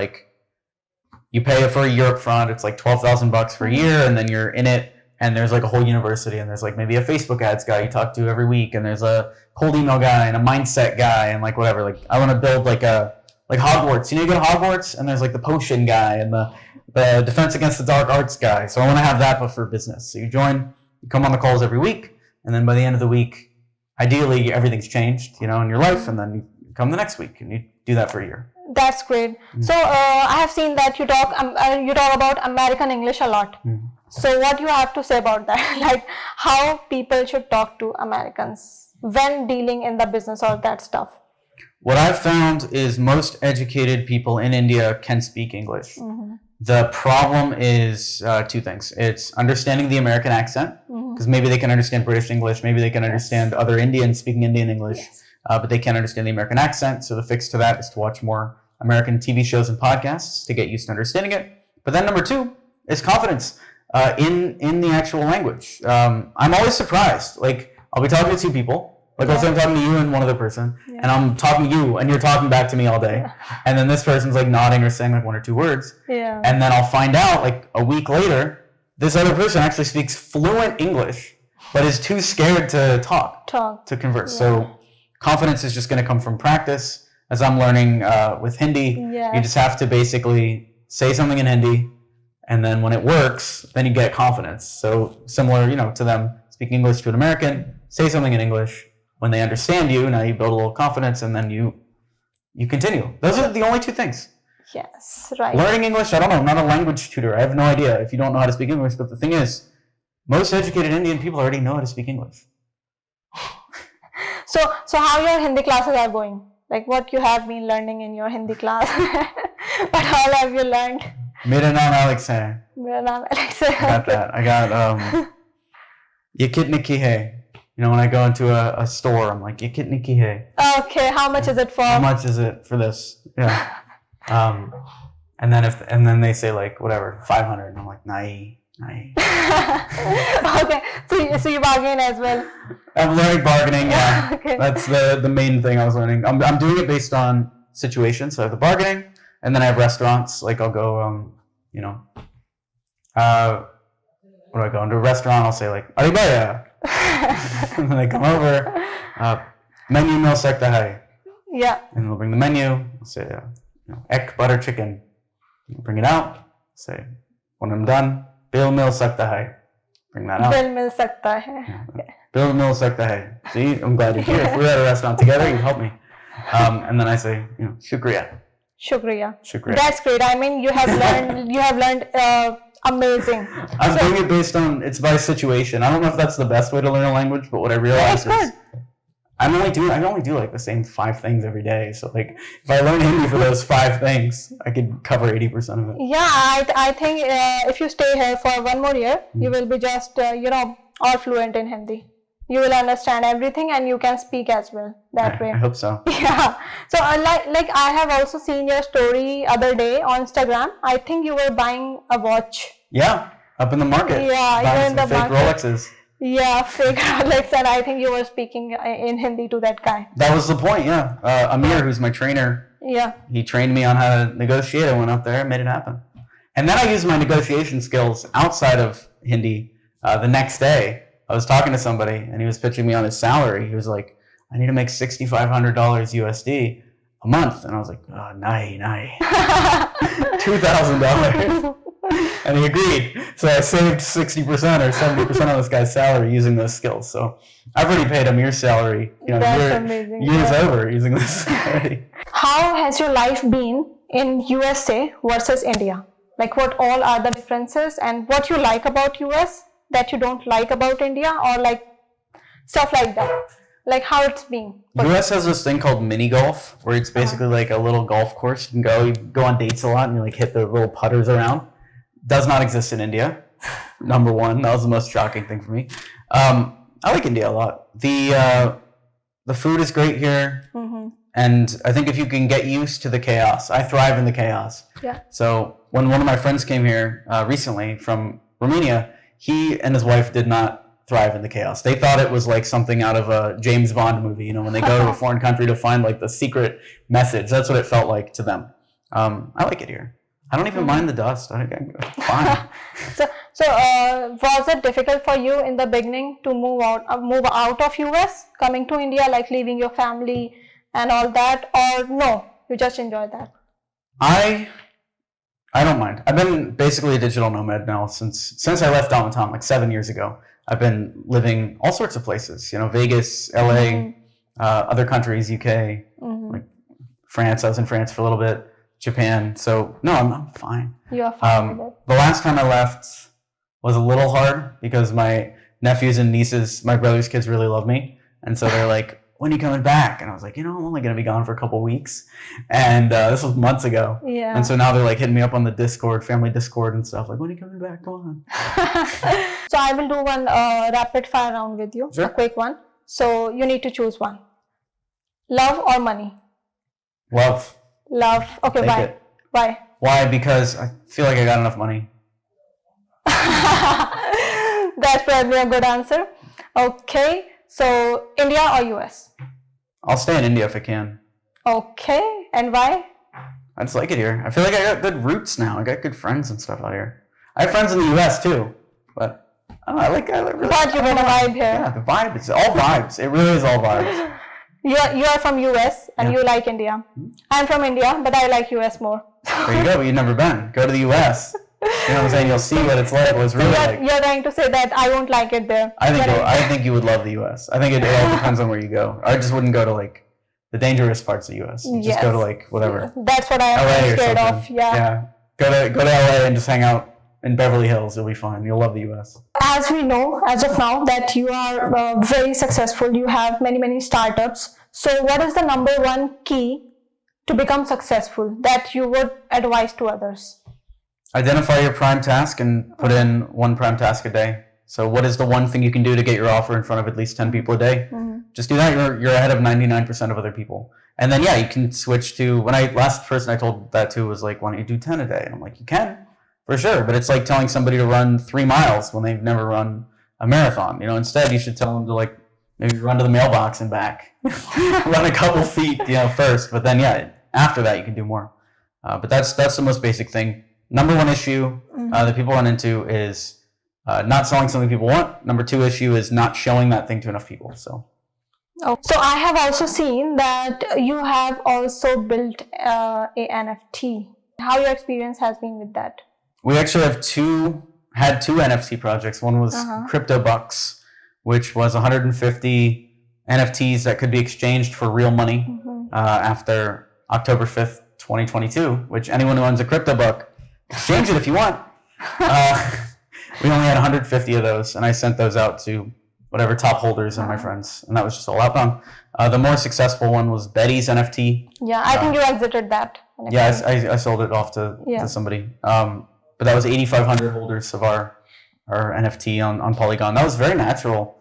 you pay for a year up front, it's $12,000 for a year, and then you're in it, and there's a whole university, and there's maybe a Facebook ads guy you talk to every week, and there's a cold email guy and a mindset guy, and whatever. I want to build like Hogwarts. You go to Hogwarts, and there's the potion guy and the defense against the dark arts guy. So I want to have that, but for business. So you join, you come on the calls every week, and then by the end of the week, ideally everything's changed, in your life, and then you come the next week, and you do that for a year. That's great. So I have seen that you talk about American English a lot. So what you have to say about that? How people should talk to Americans when dealing in the business or that stuff? What I've found is most educated people in India can speak English. The problem is two things. It's understanding the American accent, because maybe they can understand British English, maybe they can understand other Indians speaking Indian English, but they can't understand the American accent. So the fix to that is to watch more American TV shows and podcasts to get used to understanding it. But then number two is confidence in the actual language. I'm always surprised. Like, I'll be talking to two people. Like, let's say I'm talking to you and one other person, and I'm talking to you, and you're talking back to me all day. And then this person's like nodding or saying like one or two words. And then I'll find out like a week later, this other person actually speaks fluent English, but is too scared to talk. To converse. So confidence is just going to come from practice. As I'm learning with Hindi, you just have to basically say something in Hindi, and then when it works, then you get confidence. So similar, to them speaking English to an American, say something in English. When they understand you, now you build a little confidence, and then you continue. Those are the only two things. Yes, right. Learning English, I don't know. I'm not a language tutor. I have no idea if you don't know how to speak English. But the thing is, most educated Indian people already know how to speak English. So how your Hindi classes are going? Like, what you have been learning in your Hindi class? What all have you learned? Mera naam Alex hai. Mera naam Alex hai. I got that. I got ye kitne ki hai. When I go into a store, I'm like, ye kitne ki hai. Okay, how much is it for? How much is it for this? Yeah. And then they say like whatever, 500, and I'm like, nahi. Okay, so you bargain as well. I'm learning bargaining. Yeah, okay. That's the main thing I was learning. I'm doing it based on situation. So I have the bargaining, and then I have restaurants. Like I'll go, what do I go into a restaurant? I'll say like, Aribaya. And then they come over, menu mil sakta hai. Yeah. And they'll bring the menu. I'll say, egg butter chicken. I'll bring it out. Say, when I'm done, bill mil sakta hai. Bring that out. Bill mil sakta hai. Okay. Bill mil sakta hai. See, I'm glad you're here. If we were at a restaurant together, you'd help me. And then I say, shukriya. Shukriya. Shukriya. That's great. I mean, you have learned amazing. I'm doing it based on, it's by situation. I don't know if that's the best way to learn a language, but what I realized is I only do like the same 5 things every day. So like if I learn Hindi for those 5 things, I could cover 80% of it. Yeah, I think if you stay here for 1 more year, you will be just all fluent in Hindi. You will understand everything, and you can speak as well that way. I hope so. Yeah. So like I have also seen your story other day on Instagram. I think you were buying a watch. Yeah, up in the market. Yeah, you're in the fake market. Rolexes. Yeah, fake Rolex, and I think you were speaking in Hindi to that guy. That was the point. Yeah, Amir, who's my trainer. Yeah. He trained me on how to negotiate. I went up there and made it happen. And then I used my negotiation skills outside of Hindi. The next day, I was talking to somebody, and he was pitching me on his salary. He was like, I need to make $6,500 USD a month. And I was like, oh, nahi. $2,000. And he agreed. So I saved 60% or 70% of this guy's salary using those skills. So I've already paid Amir's salary, years over using this already. How has your life been in USA versus India? Like, what all are the differences, and what you like about US that you don't like about India, or like stuff like that? Like how it's been. US has this thing called mini golf, where it's basically like a little golf course. You go on dates a lot, and you like hit the little putters around. Does not exist in India. Number one, that was the most shocking thing for me. I like India a lot. The food is great here, and I think if you can get used to the chaos, I thrive in the chaos. Yeah. So when one of my friends came here recently from Romania, he and his wife did not thrive in the chaos. They thought it was like something out of a James Bond movie. When they go to a foreign country to find like the secret message, that's what it felt like to them. I like it here. I don't even mind the dust. I'm fine. So was it difficult for you in the beginning to move out of US, coming to India, like leaving your family and all that, or no, you just enjoy that? I don't mind. I've been basically a digital nomad now since I left Tom like 7 years ago. I've been living all sorts of places. Vegas, LA, other countries, UK, like France. I was in France for a little bit. Japan. So no, I'm fine. You're fine with it. The last time I left was a little hard because my nephews and nieces, my brother's kids really love me. And so they're like, when are you coming back? And I was like, I'm only going to be gone for a couple weeks. And this was months ago. Yeah. And so now they're like hitting me up on the Discord, family Discord and stuff. Like, when are you coming back? Come on. So I will do one rapid fire round with you. Sure. A quick one. So you need to choose one. Love or money? Love. Love. Okay, Take why? it. Why? Why? Because I feel like I got enough money. That's probably a good answer. Okay. So India or US? I'll stay in India if I can. Okay. And why? I just like it here. I feel like I got good roots now. I got good friends and stuff out here. I have friends in the US too, but I don't know, I like really, But you get a vibe here. Yeah, the vibe. It's all vibes. It really is all vibes. You are from US and Yeah. you like India. I'm from India, but I like US more. There you go. But you've never been. Go to the US. You know what I'm saying? You'll see what it's like. What it's really like. You're trying to say that I won't like it there. I think you would love the US. I think it all depends on where you go. I just wouldn't go to like the dangerous parts of the US. You just go to like whatever. That's what I LA am or scared something. of. Yeah. Go to LA and just hang out in Beverly Hills. You'll be fine. You'll love the US. As we know, as of now, that you are very successful. You have many startups. So what is the number one key to become successful that you would advise to others? Identify your prime task and put in one prime task a day. So what is the one thing you can do to get your offer in front of at least 10 people a day? Mm-hmm. Just do that. You're ahead of 99% of other people. And then, you can switch to, last person I told that to was like, why don't you do 10 a day? And I'm like, you can, for sure. But it's like telling somebody to run 3 miles when they've never run a marathon. Instead you should tell them to like, maybe run to the mailbox and back. Run a couple feet, first. But then, after that you can do more. But that's the most basic thing. Number one issue that people run into is not selling something people want. Number two issue is not showing that thing to enough people. So I have also seen that you have also built a NFT. How your experience has been with that? We actually had two NFC projects. One was Crypto Bucks, which was 150 NFTs that could be exchanged for real money after October 5th, 2022, which anyone who owns a crypto buck, exchange it if you want. We only had 150 of those, and I sent those out to whatever top holders and my friends, and that was just all outbound. The more successful one was Betty's NFT. Yeah, I think you exited that. NFT. Yeah, I sold it off to somebody. But that was 8,500 holders of our NFT on Polygon. That was very natural.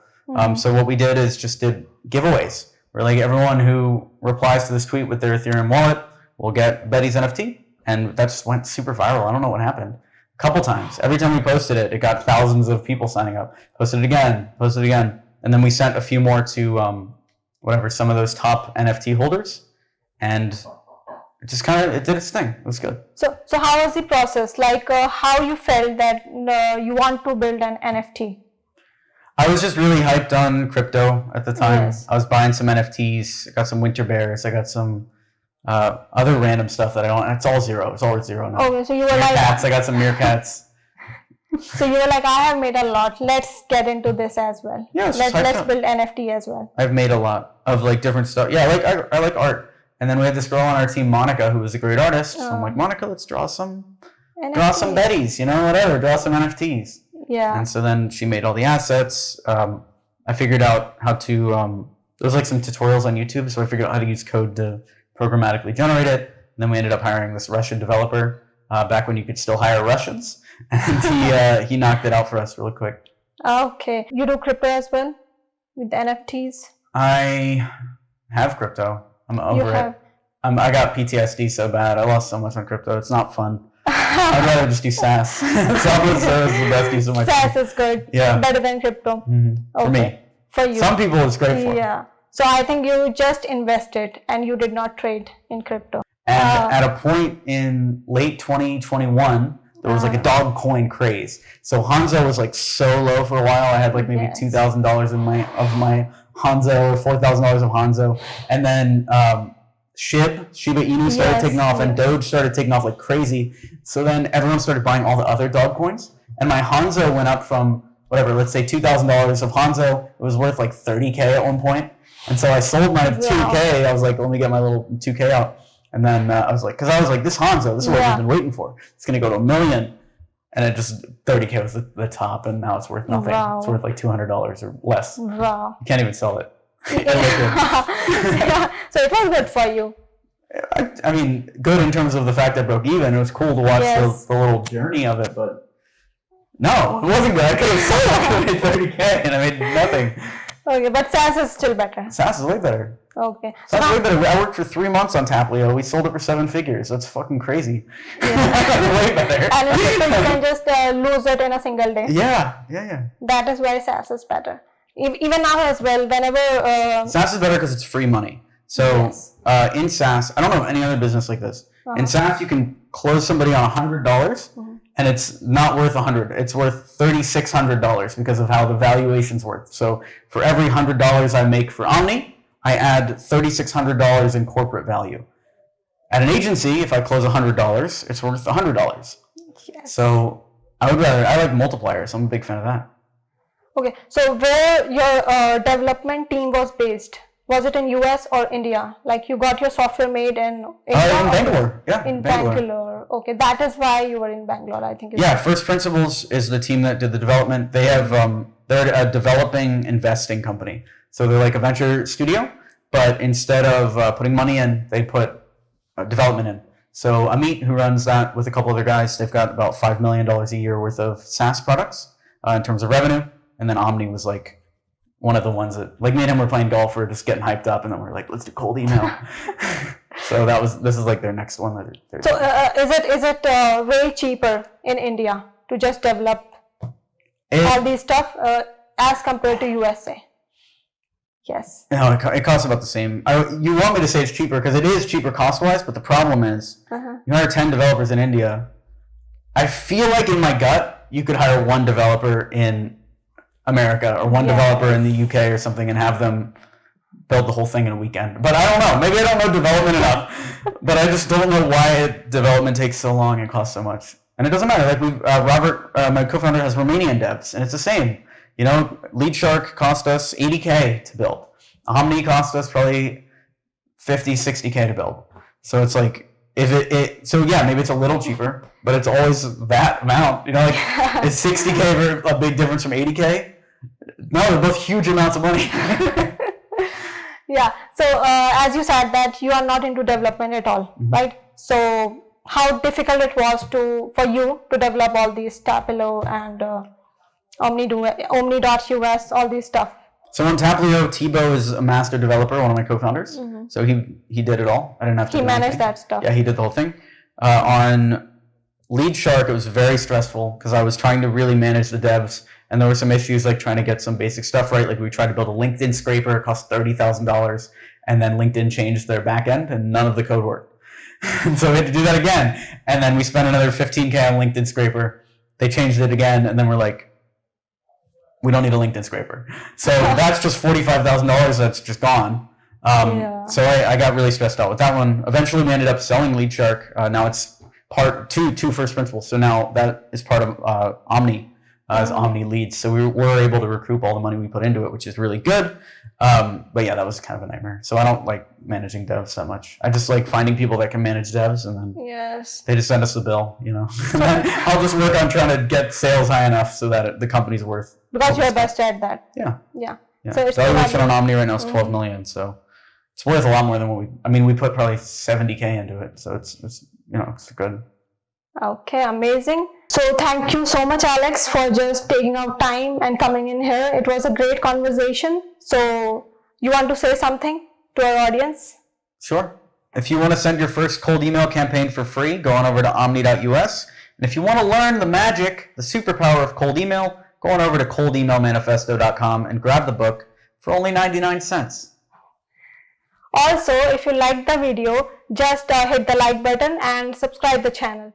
So what we did is just did giveaways. We're like, everyone who replies to this tweet with their Ethereum wallet will get Betty's NFT. And that just went super viral. I don't know what happened. A couple times. Every time we posted it, it got thousands of people signing up. Posted it again. And then we sent a few more to some of those top NFT holders. And it just it did its thing. It was good. So how was the process? Like how you felt that you want to build an NFT? I was just really hyped on crypto at the time. Yes. I was buying some NFTs. I got some winter bears. I got some other random stuff that I don't. It's all zero. It's all zero now. Oh, so you were meerkats. I got some meerkats. So you were like, I have made a lot. Let's get into this as well. Yeah, let's build NFT as well. I've made a lot of like different stuff. Yeah, I like art. And then we had this girl on our team, Monica, who was a great artist. So I'm like, Monica, let's draw some Betties. Draw some NFTs. Yeah. And so then she made all the assets. I figured out how to, there was like some tutorials on YouTube, so I figured out how to use code to programmatically generate it. And then we ended up hiring this Russian developer back when you could still hire Russians. And he knocked it out for us really quick. Okay. You do crypto as well with NFTs? I have crypto. I'm over it. I got PTSD so bad. I lost so much on crypto. It's not fun. I'd rather just do SaaS. Software is the best use of my time. SaaS is good. Yeah. Better than crypto. Mm-hmm. Okay. For me. For you. Some people it's great for. Yeah. So I think you just invested and you did not trade in crypto. And at a point in late 2021, there was like a dog coin craze. So Hanzo was like so low for a while. I had like maybe $2,000 of my Hanzo or $4,000 of Hanzo. And then Shiba Inu started taking off, and Doge started taking off like crazy. So then everyone started buying all the other dog coins, and my Hanzo went up from let's say $2,000 of Hanzo. It was worth like $30K at one point, and so I sold my 2K. I was like, let me get my little 2K out, and then I was like, this Hanzo, this is what I've been waiting for. It's gonna go to $1 million, and it just 30K was the top, and now it's worth nothing. Wow. It's worth like $200 or less. Wow! You can't even sell it. Yeah, so it was good for you. I mean, good in terms of the fact that it broke even. It was cool to watch Yes. the little journey of it, but no, it wasn't good. I could have sold, I could have made 30K and I made nothing. Okay, but SaaS is still better. SaaS is way better. Okay. SaaS is way better. I worked for 3 months on Taplio. We sold it for 7 figures. That's fucking crazy. That's way better. And in crypto, you can just lose it in a single day. Yeah. That is why SaaS is better. Even now as well, whenever... SaaS is better because it's free money. So in SaaS, I don't know of any other business like this. In SaaS, you can close somebody on $100 and it's not worth $100. It's worth $3,600 because of how the valuation's worth. So for every $100 I make for Omni, I add $3,600 in corporate value. At an agency, if I close $100, it's worth $100. Yes. So I like multipliers. I'm a big fan of that. Okay, so where your development team was based? Was it in US or India? Like you got your software made in India? In Bangalore. Yeah. In Bangalore. Okay, that is why you were in Bangalore, I think. Yeah, First Principles is the team that did the development. They have they're a developing investing company. So they're like a venture studio, but instead of putting money in, they put development in. So Amit, who runs that with a couple other guys, they've got about $5 million a year worth of SaaS products in terms of revenue. And then Omni was like one of the ones that, like me and him were playing golf, we were just getting hyped up, and then we're like, let's do cold email. So this is like their next one. So is it way cheaper in India to just develop all these stuff as compared to USA? Yes. No, it costs about the same. You want me to say it's cheaper because it is cheaper cost-wise, but the problem is you hire 10 developers in India. I feel like in my gut, you could hire one developer in America or one developer in the UK or something and have them build the whole thing in a weekend. But I don't know. Maybe I don't know development enough. But I just don't know why development takes so long and costs so much. And it doesn't matter. Like Robert, my co-founder, has Romanian devs, and it's the same. You know, LeadShark cost us $80K to build. Omni cost us probably $50, $60K to build. So it's like, so yeah, maybe it's a little cheaper, but it's always that amount. You know, like is $60K a big difference from $80K? No, they're both huge amounts of money. Yeah. So as you said that you are not into development at all, right? So how difficult it was for you to develop all these Taplio and Omni.us, all these stuff? So on Taplio, Thibaut is a master developer, one of my co-founders. So he did it all. I didn't have to. He managed that stuff. Yeah, he did the whole thing. On LeadShark, it was very stressful because I was trying to really manage the devs, and there were some issues like trying to get some basic stuff right. Like we tried to build a LinkedIn scraper, it cost $30,000, and then LinkedIn changed their backend, and none of the code worked. And so we had to do that again, and then we spent another $15K on LinkedIn scraper. They changed it again, and then we're like, we don't need a LinkedIn scraper. So that's just $45,000 that's just gone. So I got really stressed out with that one. Eventually we ended up selling LeadShark. Now it's part two First Principles. So now that is part of Omni as Omni Leads. So we were able to recoup all the money we put into it, which is really good. But yeah, that was kind of a nightmare. So I don't like managing devs that much. I just like finding people that can manage devs, and then they just send us the bill, you know. And then I'll just work on trying to get sales high enough so that the company's worth. Because you're best at that. Yeah. So it's valuation on Omni right now is 12 million. So it's worth a lot more than what we put probably 70K into it. So it's it's good. Okay, amazing. So thank you so much, Alex, for just taking out time and coming in here. It was a great conversation. So you want to say something to our audience? Sure. If you want to send your first cold email campaign for free, go on over to omni.us. And if you want to learn the magic, the superpower of cold email, go on over to coldemailmanifesto.com and grab the book for only 99 cents. Also, if you liked the video, just hit the like button and subscribe the channel.